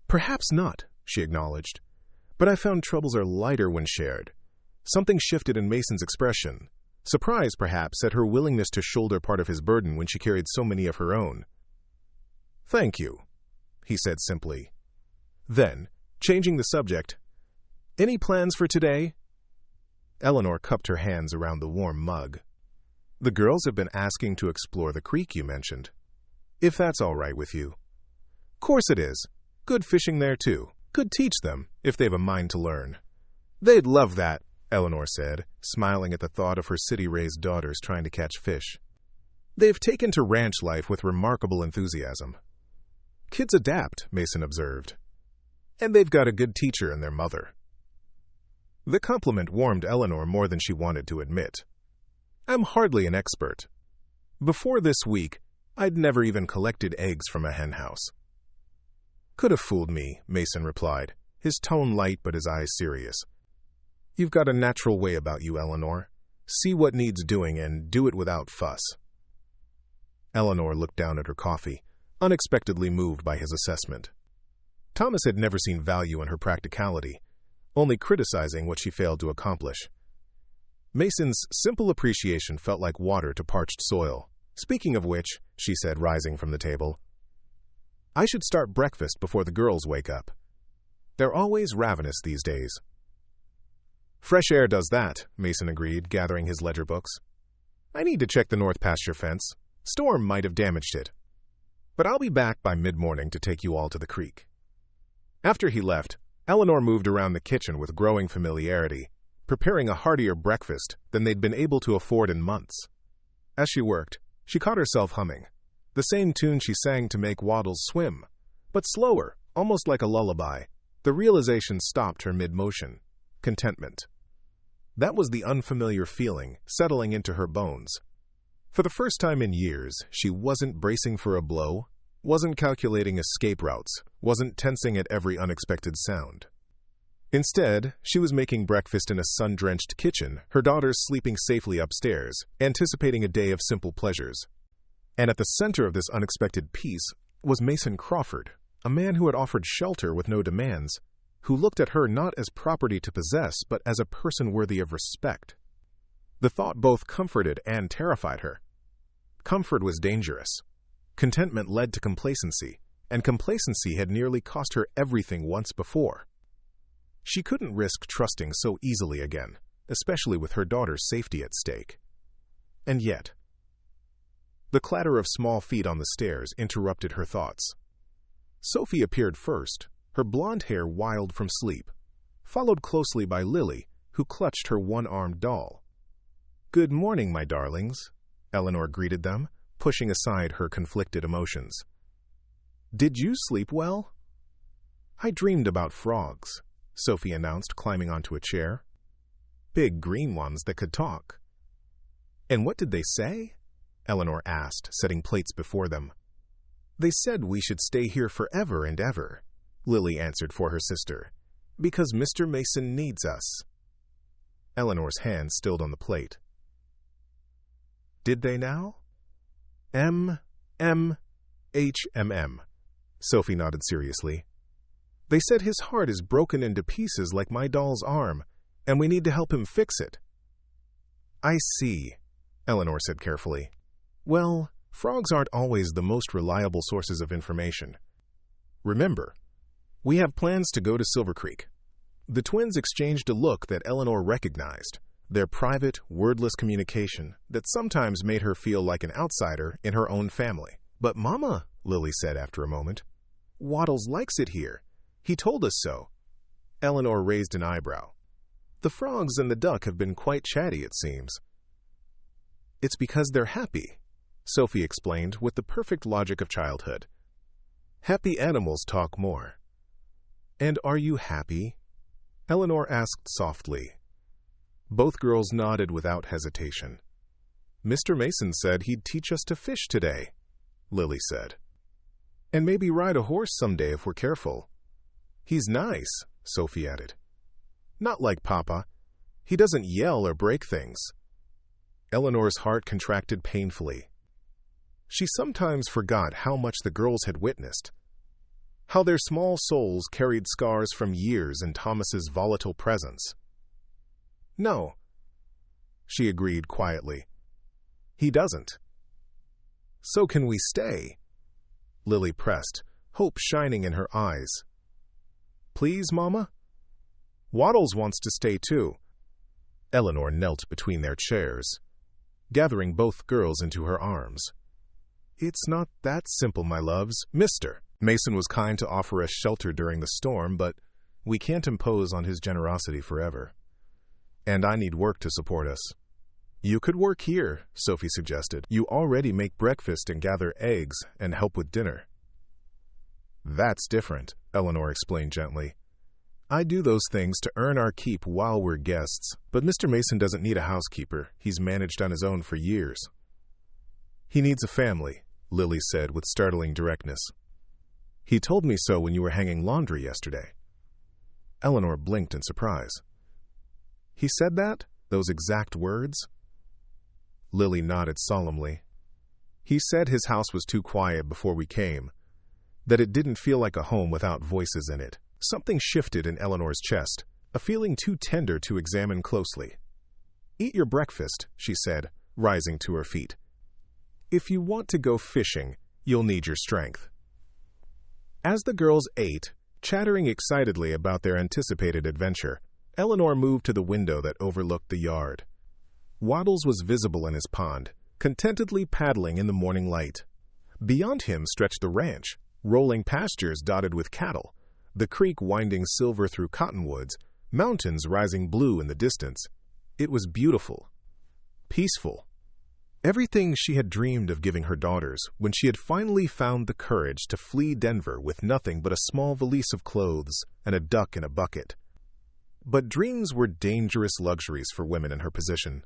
Perhaps not, she acknowledged. But I found troubles are lighter when shared. Something shifted in Mason's expression. Surprise, perhaps, at her willingness to shoulder part of his burden when she carried so many of her own. Thank you, he said simply. Then, changing the subject, any plans for today? Eleanor cupped her hands around the warm mug. The girls have been asking to explore the creek you mentioned. If that's all right with you. Course it is. Good fishing there, too. Could teach them, if they've a mind to learn. They'd love that, Eleanor said, smiling at the thought of her city-raised daughters trying to catch fish. They've taken to ranch life with remarkable enthusiasm. Kids adapt, Mason observed. And they've got a good teacher in their mother. The compliment warmed Eleanor more than she wanted to admit. I'm hardly an expert. Before this week, I'd never even collected eggs from a hen house. Could have fooled me, Mason replied, his tone light but his eyes serious. You've got a natural way about you, Eleanor. See what needs doing and do it without fuss. Eleanor looked down at her coffee, unexpectedly moved by his assessment. Thomas had never seen value in her practicality, only criticizing what she failed to accomplish. Mason's simple appreciation felt like water to parched soil. Speaking of which, she said, rising from the table, I should start breakfast before the girls wake up. They're always ravenous these days. Fresh air does that, Mason agreed, gathering his ledger books. I need to check the north pasture fence. Storm might have damaged it. But I'll be back by mid-morning to take you all to the creek. After he left, Eleanor moved around the kitchen with growing familiarity, preparing a heartier breakfast than they'd been able to afford in months. As she worked, she caught herself humming, the same tune she sang to make Waddles swim, but slower, almost like a lullaby. The realization stopped her mid-motion. Contentment. That was the unfamiliar feeling settling into her bones. For the first time in years, she wasn't bracing for a blow, wasn't calculating escape routes, wasn't tensing at every unexpected sound. Instead, she was making breakfast in a sun-drenched kitchen, her daughters sleeping safely upstairs, anticipating a day of simple pleasures. And at the center of this unexpected peace was Mason Crawford, a man who had offered shelter with no demands, who looked at her not as property to possess, but as a person worthy of respect. The thought both comforted and terrified her. Comfort was dangerous. Contentment led to complacency, and complacency had nearly cost her everything once before. She couldn't risk trusting so easily again, especially with her daughter's safety at stake. And yet, the clatter of small feet on the stairs interrupted her thoughts. Sophie appeared first, her blonde hair wild from sleep, followed closely by Lily, who clutched her one-armed doll. "Good morning, my darlings," Eleanor greeted them, pushing aside her conflicted emotions. "Did you sleep well?" "I dreamed about frogs," Sophie announced, climbing onto a chair. "Big green ones that could talk." "And what did they say?" Eleanor asked, setting plates before them. "They said we should stay here forever and ever," Lily answered for her sister, "because Mr. Mason needs us." Eleanor's hand stilled on the plate. "Did they now?" M-M-H-M-M, Sophie nodded seriously. "They said his heart is broken into pieces like my doll's arm, and we need to help him fix it." "I see," Eleanor said carefully. "Well, frogs aren't always the most reliable sources of information. Remember, we have plans to go to Silver Creek." The twins exchanged a look that Eleanor recognized, their private, wordless communication that sometimes made her feel like an outsider in her own family. "But Mama," Lily said after a moment, "Waddles likes it here. He told us so." Eleanor raised an eyebrow. "The frogs and the duck have been quite chatty, it seems." "It's because they're happy," Sophie explained with the perfect logic of childhood. "Happy animals talk more." "And are you happy?" Eleanor asked softly. Both girls nodded without hesitation. "Mr. Mason said he'd teach us to fish today," Lily said. "And maybe ride a horse someday if we're careful." "He's nice," Sophie added. "Not like Papa. He doesn't yell or break things." Eleanor's heart contracted painfully. She sometimes forgot how much the girls had witnessed, how their small souls carried scars from years in Thomas's volatile presence. "No," she agreed quietly. "He doesn't." "So can we stay?" Lily pressed, hope shining in her eyes. "Please, Mama?" "Waddles wants to stay too." Eleanor knelt between their chairs, gathering both girls into her arms. "It's not that simple, my loves. Mr. Mason was kind to offer us shelter during the storm, but we can't impose on his generosity forever. And I need work to support us." "You could work here," Sophie suggested. "You already make breakfast and gather eggs and help with dinner." "That's different," Eleanor explained gently. "I do those things to earn our keep while we're guests, but Mr. Mason doesn't need a housekeeper. He's managed on his own for years." "He needs a family," Lily said with startling directness. "He told me so when you were hanging laundry yesterday." Eleanor blinked in surprise. "He said that? Those exact words?" Lily nodded solemnly. "He said his house was too quiet before we came, that it didn't feel like a home without voices in it." Something shifted in Eleanor's chest, a feeling too tender to examine closely. "Eat your breakfast," she said, rising to her feet. "If you want to go fishing, you'll need your strength." As the girls ate, chattering excitedly about their anticipated adventure, Eleanor moved to the window that overlooked the yard. Waddles was visible in his pond, contentedly paddling in the morning light. Beyond him stretched the ranch, rolling pastures dotted with cattle, the creek winding silver through cottonwoods, mountains rising blue in the distance. It was beautiful, peaceful, everything she had dreamed of giving her daughters when she had finally found the courage to flee Denver with nothing but a small valise of clothes and a duck in a bucket. But dreams were dangerous luxuries for women in her position.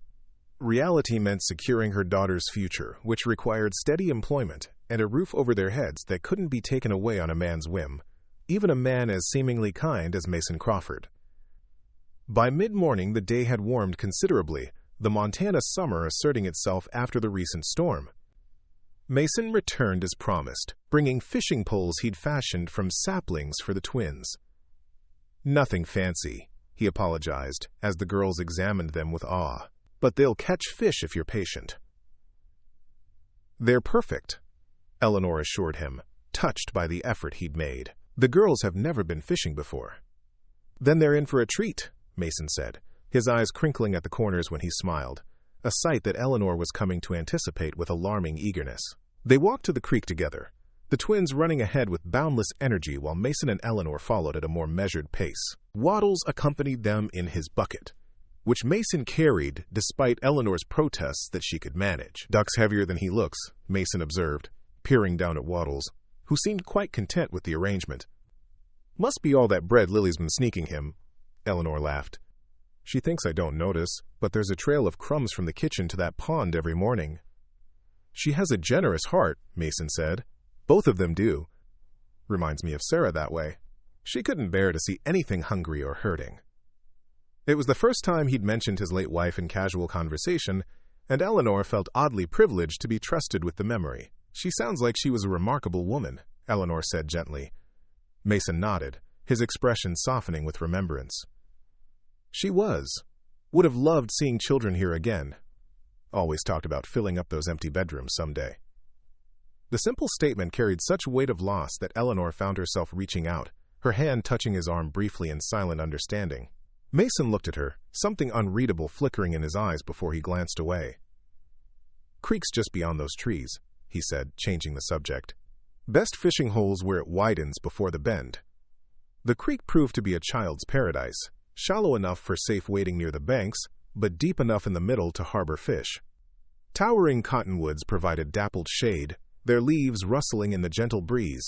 Reality meant securing her daughter's future, which required steady employment and a roof over their heads that couldn't be taken away on a man's whim, even a man as seemingly kind as Mason Crawford. By mid-morning, the day had warmed considerably, the Montana summer asserting itself after the recent storm. Mason returned as promised, bringing fishing poles he'd fashioned from saplings for the twins. "Nothing fancy," he apologized as the girls examined them with awe. "But they'll catch fish if you're patient." "They're perfect," Eleanor assured him, touched by the effort he'd made. "The girls have never been fishing before." "Then they're in for a treat," Mason said, his eyes crinkling at the corners when he smiled, a sight that Eleanor was coming to anticipate with alarming eagerness. They walked to the creek together, the twins running ahead with boundless energy while Mason and Eleanor followed at a more measured pace. Waddles accompanied them in his bucket, which Mason carried despite Eleanor's protests that she could manage. "Duck's heavier than he looks," Mason observed, peering down at Waddles, who seemed quite content with the arrangement. "Must be all that bread Lily's been sneaking him," Eleanor laughed. "She thinks I don't notice, but there's a trail of crumbs from the kitchen to that pond every morning." "She has a generous heart," Mason said. "Both of them do. Reminds me of Sarah that way. She couldn't bear to see anything hungry or hurting." It was the first time he'd mentioned his late wife in casual conversation, and Eleanor felt oddly privileged to be trusted with the memory. "She sounds like she was a remarkable woman," Eleanor said gently. Mason nodded, his expression softening with remembrance. "She was. Would have loved seeing children here again. Always talked about filling up those empty bedrooms someday." The simple statement carried such weight of loss that Eleanor found herself reaching out, her hand touching his arm briefly in silent understanding. Mason looked at her, something unreadable flickering in his eyes before he glanced away. "Creek's just beyond those trees," he said, changing the subject. "Best fishing holes where it widens before the bend." The creek proved to be a child's paradise, shallow enough for safe wading near the banks, but deep enough in the middle to harbor fish. Towering cottonwoods provided dappled shade, their leaves rustling in the gentle breeze.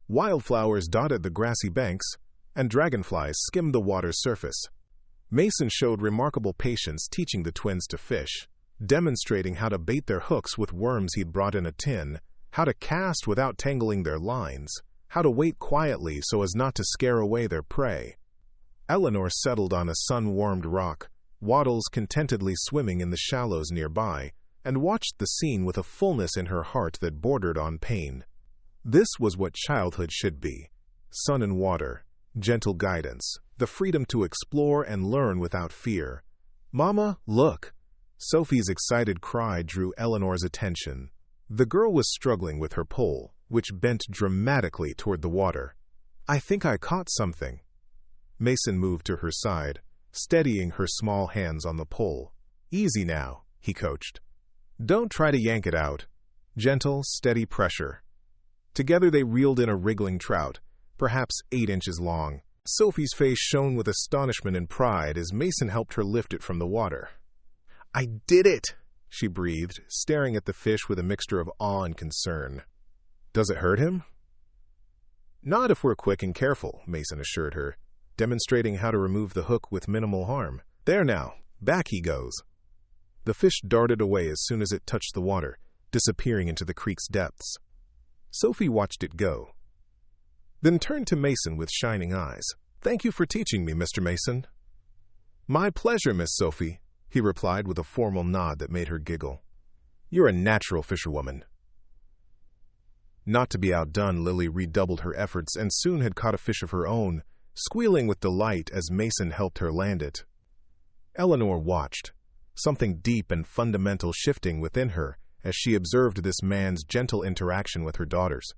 Wildflowers dotted the grassy banks, and dragonflies skimmed the water's surface. Mason showed remarkable patience teaching the twins to fish, demonstrating how to bait their hooks with worms he'd brought in a tin, how to cast without tangling their lines, how to wait quietly so as not to scare away their prey. Eleanor settled on a sun-warmed rock, Waddles contentedly swimming in the shallows nearby, and watched the scene with a fullness in her heart that bordered on pain. This was what childhood should be: sun and water, gentle guidance, the freedom to explore and learn without fear. "Mama, look!" Sophie's excited cry drew Eleanor's attention. The girl was struggling with her pole, which bent dramatically toward the water. "I think I caught something." Mason moved to her side, steadying her small hands on the pole. "Easy now," he coached. "Don't try to yank it out. Gentle, steady pressure." Together they reeled in a wriggling trout, perhaps 8 inches long. Sophie's face shone with astonishment and pride as Mason helped her lift it from the water. "I did it!" she breathed, staring at the fish with a mixture of awe and concern. "Does it hurt him?" "Not if we're quick and careful," Mason assured her, demonstrating how to remove the hook with minimal harm. "There now, back he goes." The fish darted away as soon as it touched the water, disappearing into the creek's depths. Sophie watched it go, then turned to Mason with shining eyes. "Thank you for teaching me, Mr. Mason." "My pleasure, Miss Sophie," he replied with a formal nod that made her giggle. "You're a natural fisherwoman." Not to be outdone, Lily redoubled her efforts and soon had caught a fish of her own, squealing with delight as Mason helped her land it. Eleanor watched, something deep and fundamental shifting within her as she observed this man's gentle interaction with her daughters.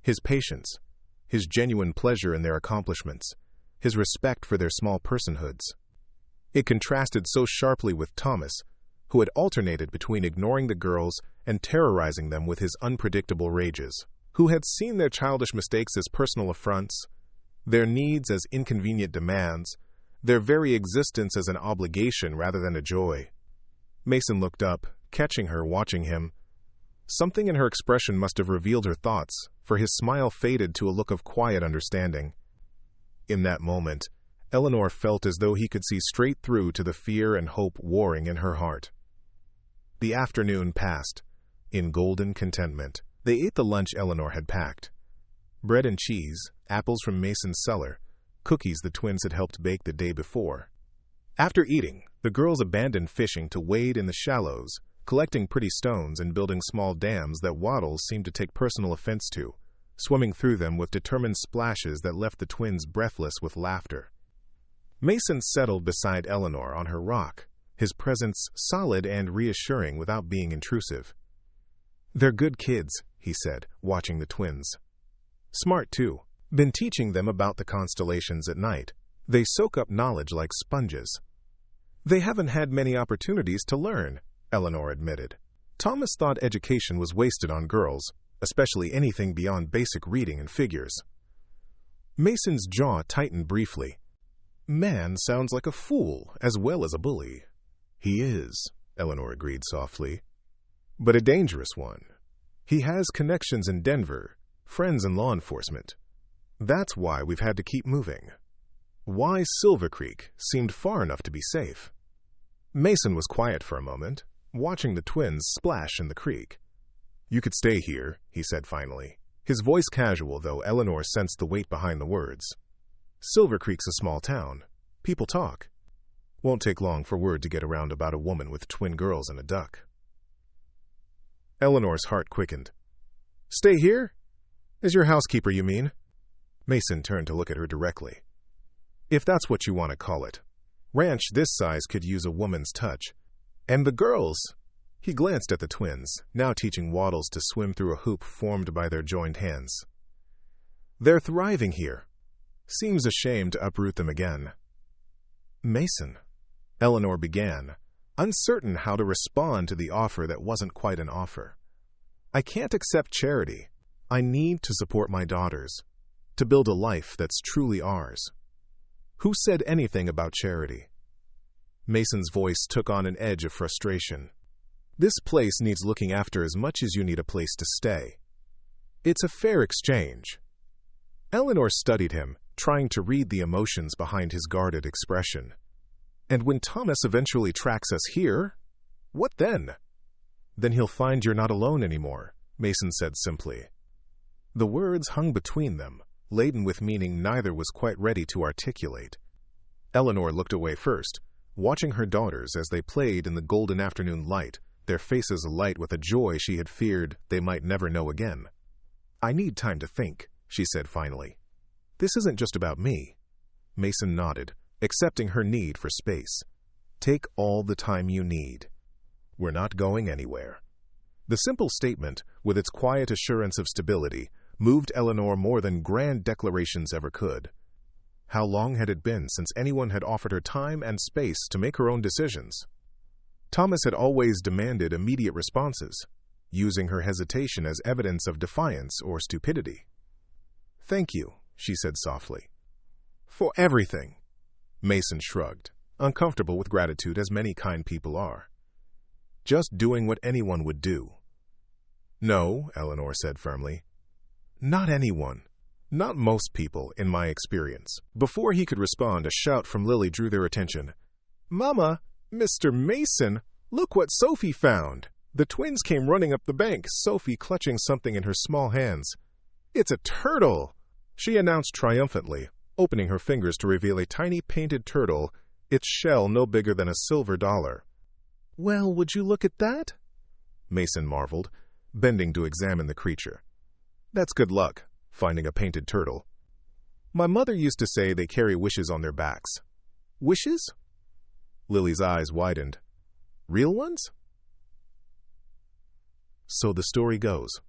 His patience, his genuine pleasure in their accomplishments, his respect for their small personhoods. It contrasted so sharply with Thomas, who had alternated between ignoring the girls and terrorizing them with his unpredictable rages, who had seen their childish mistakes as personal affronts, their needs as inconvenient demands, their very existence as an obligation rather than a joy. Mason looked up, catching her watching him. Something in her expression must have revealed her thoughts, for his smile faded to a look of quiet understanding. In that moment, Eleanor felt as though he could see straight through to the fear and hope warring in her heart. The afternoon passed in golden contentment. They ate the lunch Eleanor had packed. Bread and cheese, apples from Mason's cellar, cookies the twins had helped bake the day before. After eating, the girls abandoned fishing to wade in the shallows, collecting pretty stones and building small dams that Waddles seemed to take personal offense to, swimming through them with determined splashes that left the twins breathless with laughter. Mason settled beside Eleanor on her rock, his presence solid and reassuring without being intrusive. "They're good kids," he said, watching the twins. "Smart, too. Been teaching them about the constellations at night. They soak up knowledge like sponges." "They haven't had many opportunities to learn," Eleanor admitted. Thomas thought education was wasted on girls, especially anything beyond basic reading and figures. Mason's jaw tightened briefly. "Man sounds like a fool as well as a bully." "He is," Eleanor agreed softly, "but a dangerous one. He has connections in Denver, friends in law enforcement. That's why we've had to keep moving. Why Silver Creek seemed far enough to be safe." Mason was quiet for a moment, watching the twins splash in the creek. "You could stay here," he said finally, his voice casual, though Eleanor sensed the weight behind the words. "Silver Creek's a small town. People talk. Won't take long for word to get around about a woman with twin girls and a duck." Eleanor's heart quickened. "Stay here? As your housekeeper, you mean?" Mason turned to look at her directly. "If that's what you want to call it. Ranch this size could use a woman's touch. And the girls—" He glanced at the twins, now teaching Waddles to swim through a hoop formed by their joined hands. "They're thriving here. Seems a shame to uproot them again." "Mason," Eleanor began, uncertain how to respond to the offer that wasn't quite an offer. "I can't accept charity. I need to support my daughters, to build a life that's truly ours." "Who said anything about charity?" Mason's voice took on an edge of frustration. "This place needs looking after as much as you need a place to stay. It's a fair exchange." Eleanor studied him, trying to read the emotions behind his guarded expression. "And when Thomas eventually tracks us here, what then?" "Then he'll find you're not alone anymore," Mason said simply. The words hung between them, laden with meaning neither was quite ready to articulate. Eleanor looked away first, watching her daughters as they played in the golden afternoon light, their faces alight with a joy she had feared they might never know again. "I need time to think," she said finally. "This isn't just about me." Mason nodded, accepting her need for space. "Take all the time you need. We're not going anywhere." The simple statement, with its quiet assurance of stability, moved Eleanor more than grand declarations ever could. How long had it been since anyone had offered her time and space to make her own decisions? Thomas had always demanded immediate responses, using her hesitation as evidence of defiance or stupidity. "Thank you," she said softly. "For everything." Mason shrugged, uncomfortable with gratitude as many kind people are. "Just doing what anyone would do." "No," Eleanor said firmly. "Not anyone. Not most people, in my experience." Before he could respond, a shout from Lily drew their attention. "Mama, Mr. Mason, look what Sophie found." The twins came running up the bank, Sophie clutching something in her small hands. "It's a turtle!" she announced triumphantly, opening her fingers to reveal a tiny painted turtle, its shell no bigger than a silver dollar. "Well, would you look at that?" Mason marveled, bending to examine the creature. "That's good luck, finding a painted turtle. My mother used to say they carry wishes on their backs." "Wishes?" Lily's eyes widened. "Real ones?" "So the story goes,"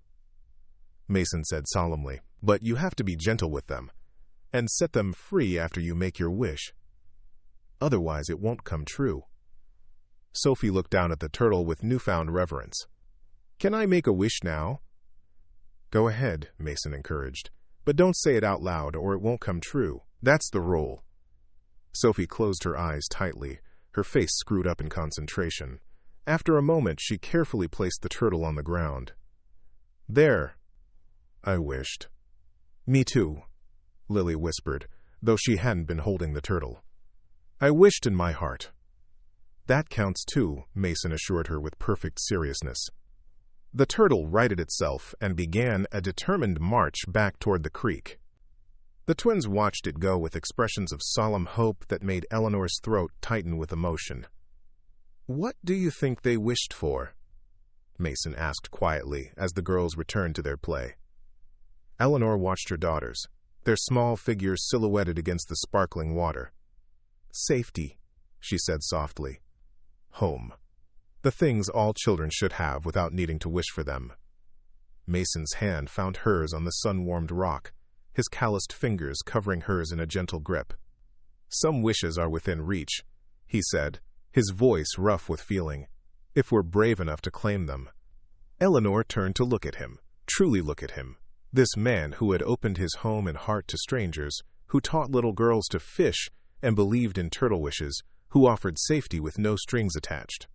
Mason said solemnly, "but you have to be gentle with them, and set them free after you make your wish. Otherwise it won't come true." Sophie looked down at the turtle with newfound reverence. "Can I make a wish now?" "Go ahead," Mason encouraged, "but don't say it out loud or it won't come true. That's the rule." Sophie closed her eyes tightly, her face screwed up in concentration. After a moment, she carefully placed the turtle on the ground. "There," I wished. "Me too," Lily whispered, though she hadn't been holding the turtle. "I wished in my heart." "That counts too," Mason assured her with perfect seriousness. The turtle righted itself and began a determined march back toward the creek. The twins watched it go with expressions of solemn hope that made Eleanor's throat tighten with emotion. "What do you think they wished for?" Mason asked quietly as the girls returned to their play. Eleanor watched her daughters, their small figures silhouetted against the sparkling water. "Safety," she said softly. "Home. The things all children should have without needing to wish for them." Mason's hand found hers on the sun-warmed rock, his calloused fingers covering hers in a gentle grip. "Some wishes are within reach," he said, his voice rough with feeling, "if we're brave enough to claim them." Eleanor turned to look at him, truly look at him, this man who had opened his home and heart to strangers, who taught little girls to fish and believed in turtle wishes, who offered safety with no strings attached.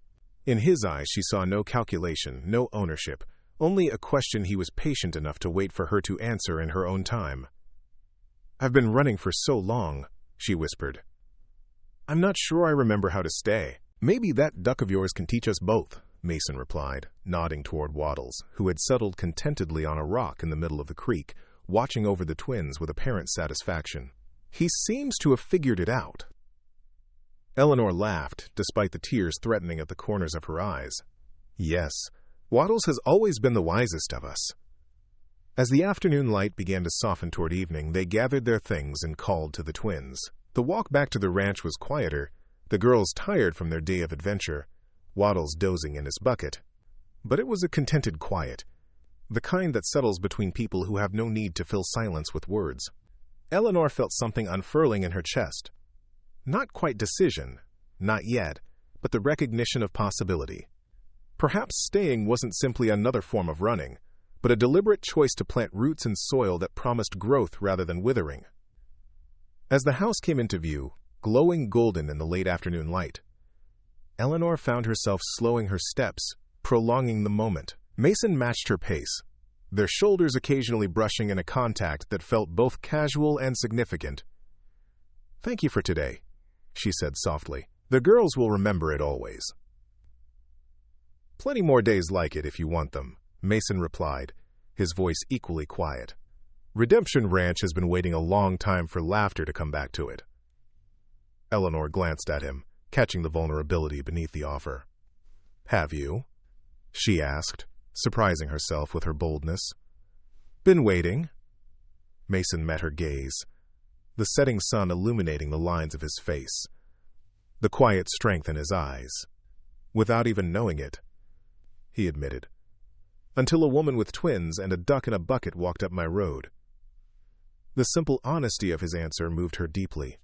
In his eyes she saw no calculation, no ownership, only a question he was patient enough to wait for her to answer in her own time. "I've been running for so long," she whispered. "I'm not sure I remember how to stay." "Maybe that duck of yours can teach us both," Mason replied, nodding toward Waddles, who had settled contentedly on a rock in the middle of the creek, watching over the twins with apparent satisfaction. "He seems to have figured it out." Eleanor laughed, despite the tears threatening at the corners of her eyes. "Yes, Waddles has always been the wisest of us." As the afternoon light began to soften toward evening, they gathered their things and called to the twins. The walk back to the ranch was quieter, the girls tired from their day of adventure, Waddles dozing in his bucket. But it was a contented quiet, the kind that settles between people who have no need to fill silence with words. Eleanor felt something unfurling in her chest. Not quite decision, not yet, but the recognition of possibility. Perhaps staying wasn't simply another form of running, but a deliberate choice to plant roots in soil that promised growth rather than withering. As the house came into view, glowing golden in the late afternoon light, Eleanor found herself slowing her steps, prolonging the moment. Mason matched her pace, their shoulders occasionally brushing in a contact that felt both casual and significant. "Thank you for today," she said softly. "The girls will remember it always." "Plenty more days like it if you want them," Mason replied, his voice equally quiet. "Redemption Ranch has been waiting a long time for laughter to come back to it." Eleanor glanced at him, catching the vulnerability beneath the offer. "Have you?" she asked, surprising herself with her boldness. "Been waiting?" Mason met her gaze, the setting sun illuminating the lines of his face, the quiet strength in his eyes. "Without even knowing it," he admitted, "until a woman with twins and a duck in a bucket walked up my road." The simple honesty of his answer moved her deeply.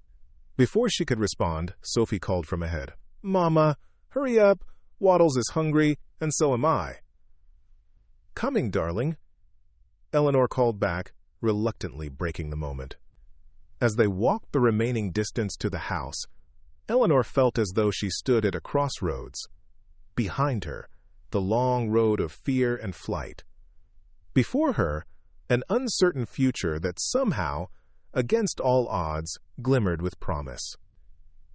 Before she could respond, Sophie called from ahead, "Mama, hurry up! Waddles is hungry, and so am I." "Coming, darling," Eleanor called back, reluctantly breaking the moment. As they walked the remaining distance to the house, Eleanor felt as though she stood at a crossroads. Behind her, the long road of fear and flight. Before her, an uncertain future that somehow, against all odds, glimmered with promise.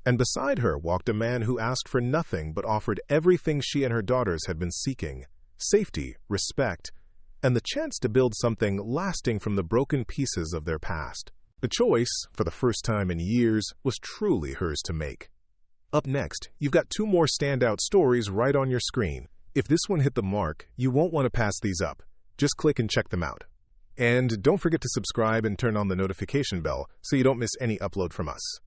And beside her walked a man who asked for nothing but offered everything she and her daughters had been seeking: safety, respect, and the chance to build something lasting from the broken pieces of their past. The choice, for the first time in years, was truly hers to make. Up next, you've got two more standout stories right on your screen. If this one hit the mark, you won't want to pass these up. Just click and check them out. And don't forget to subscribe and turn on the notification bell so you don't miss any upload from us.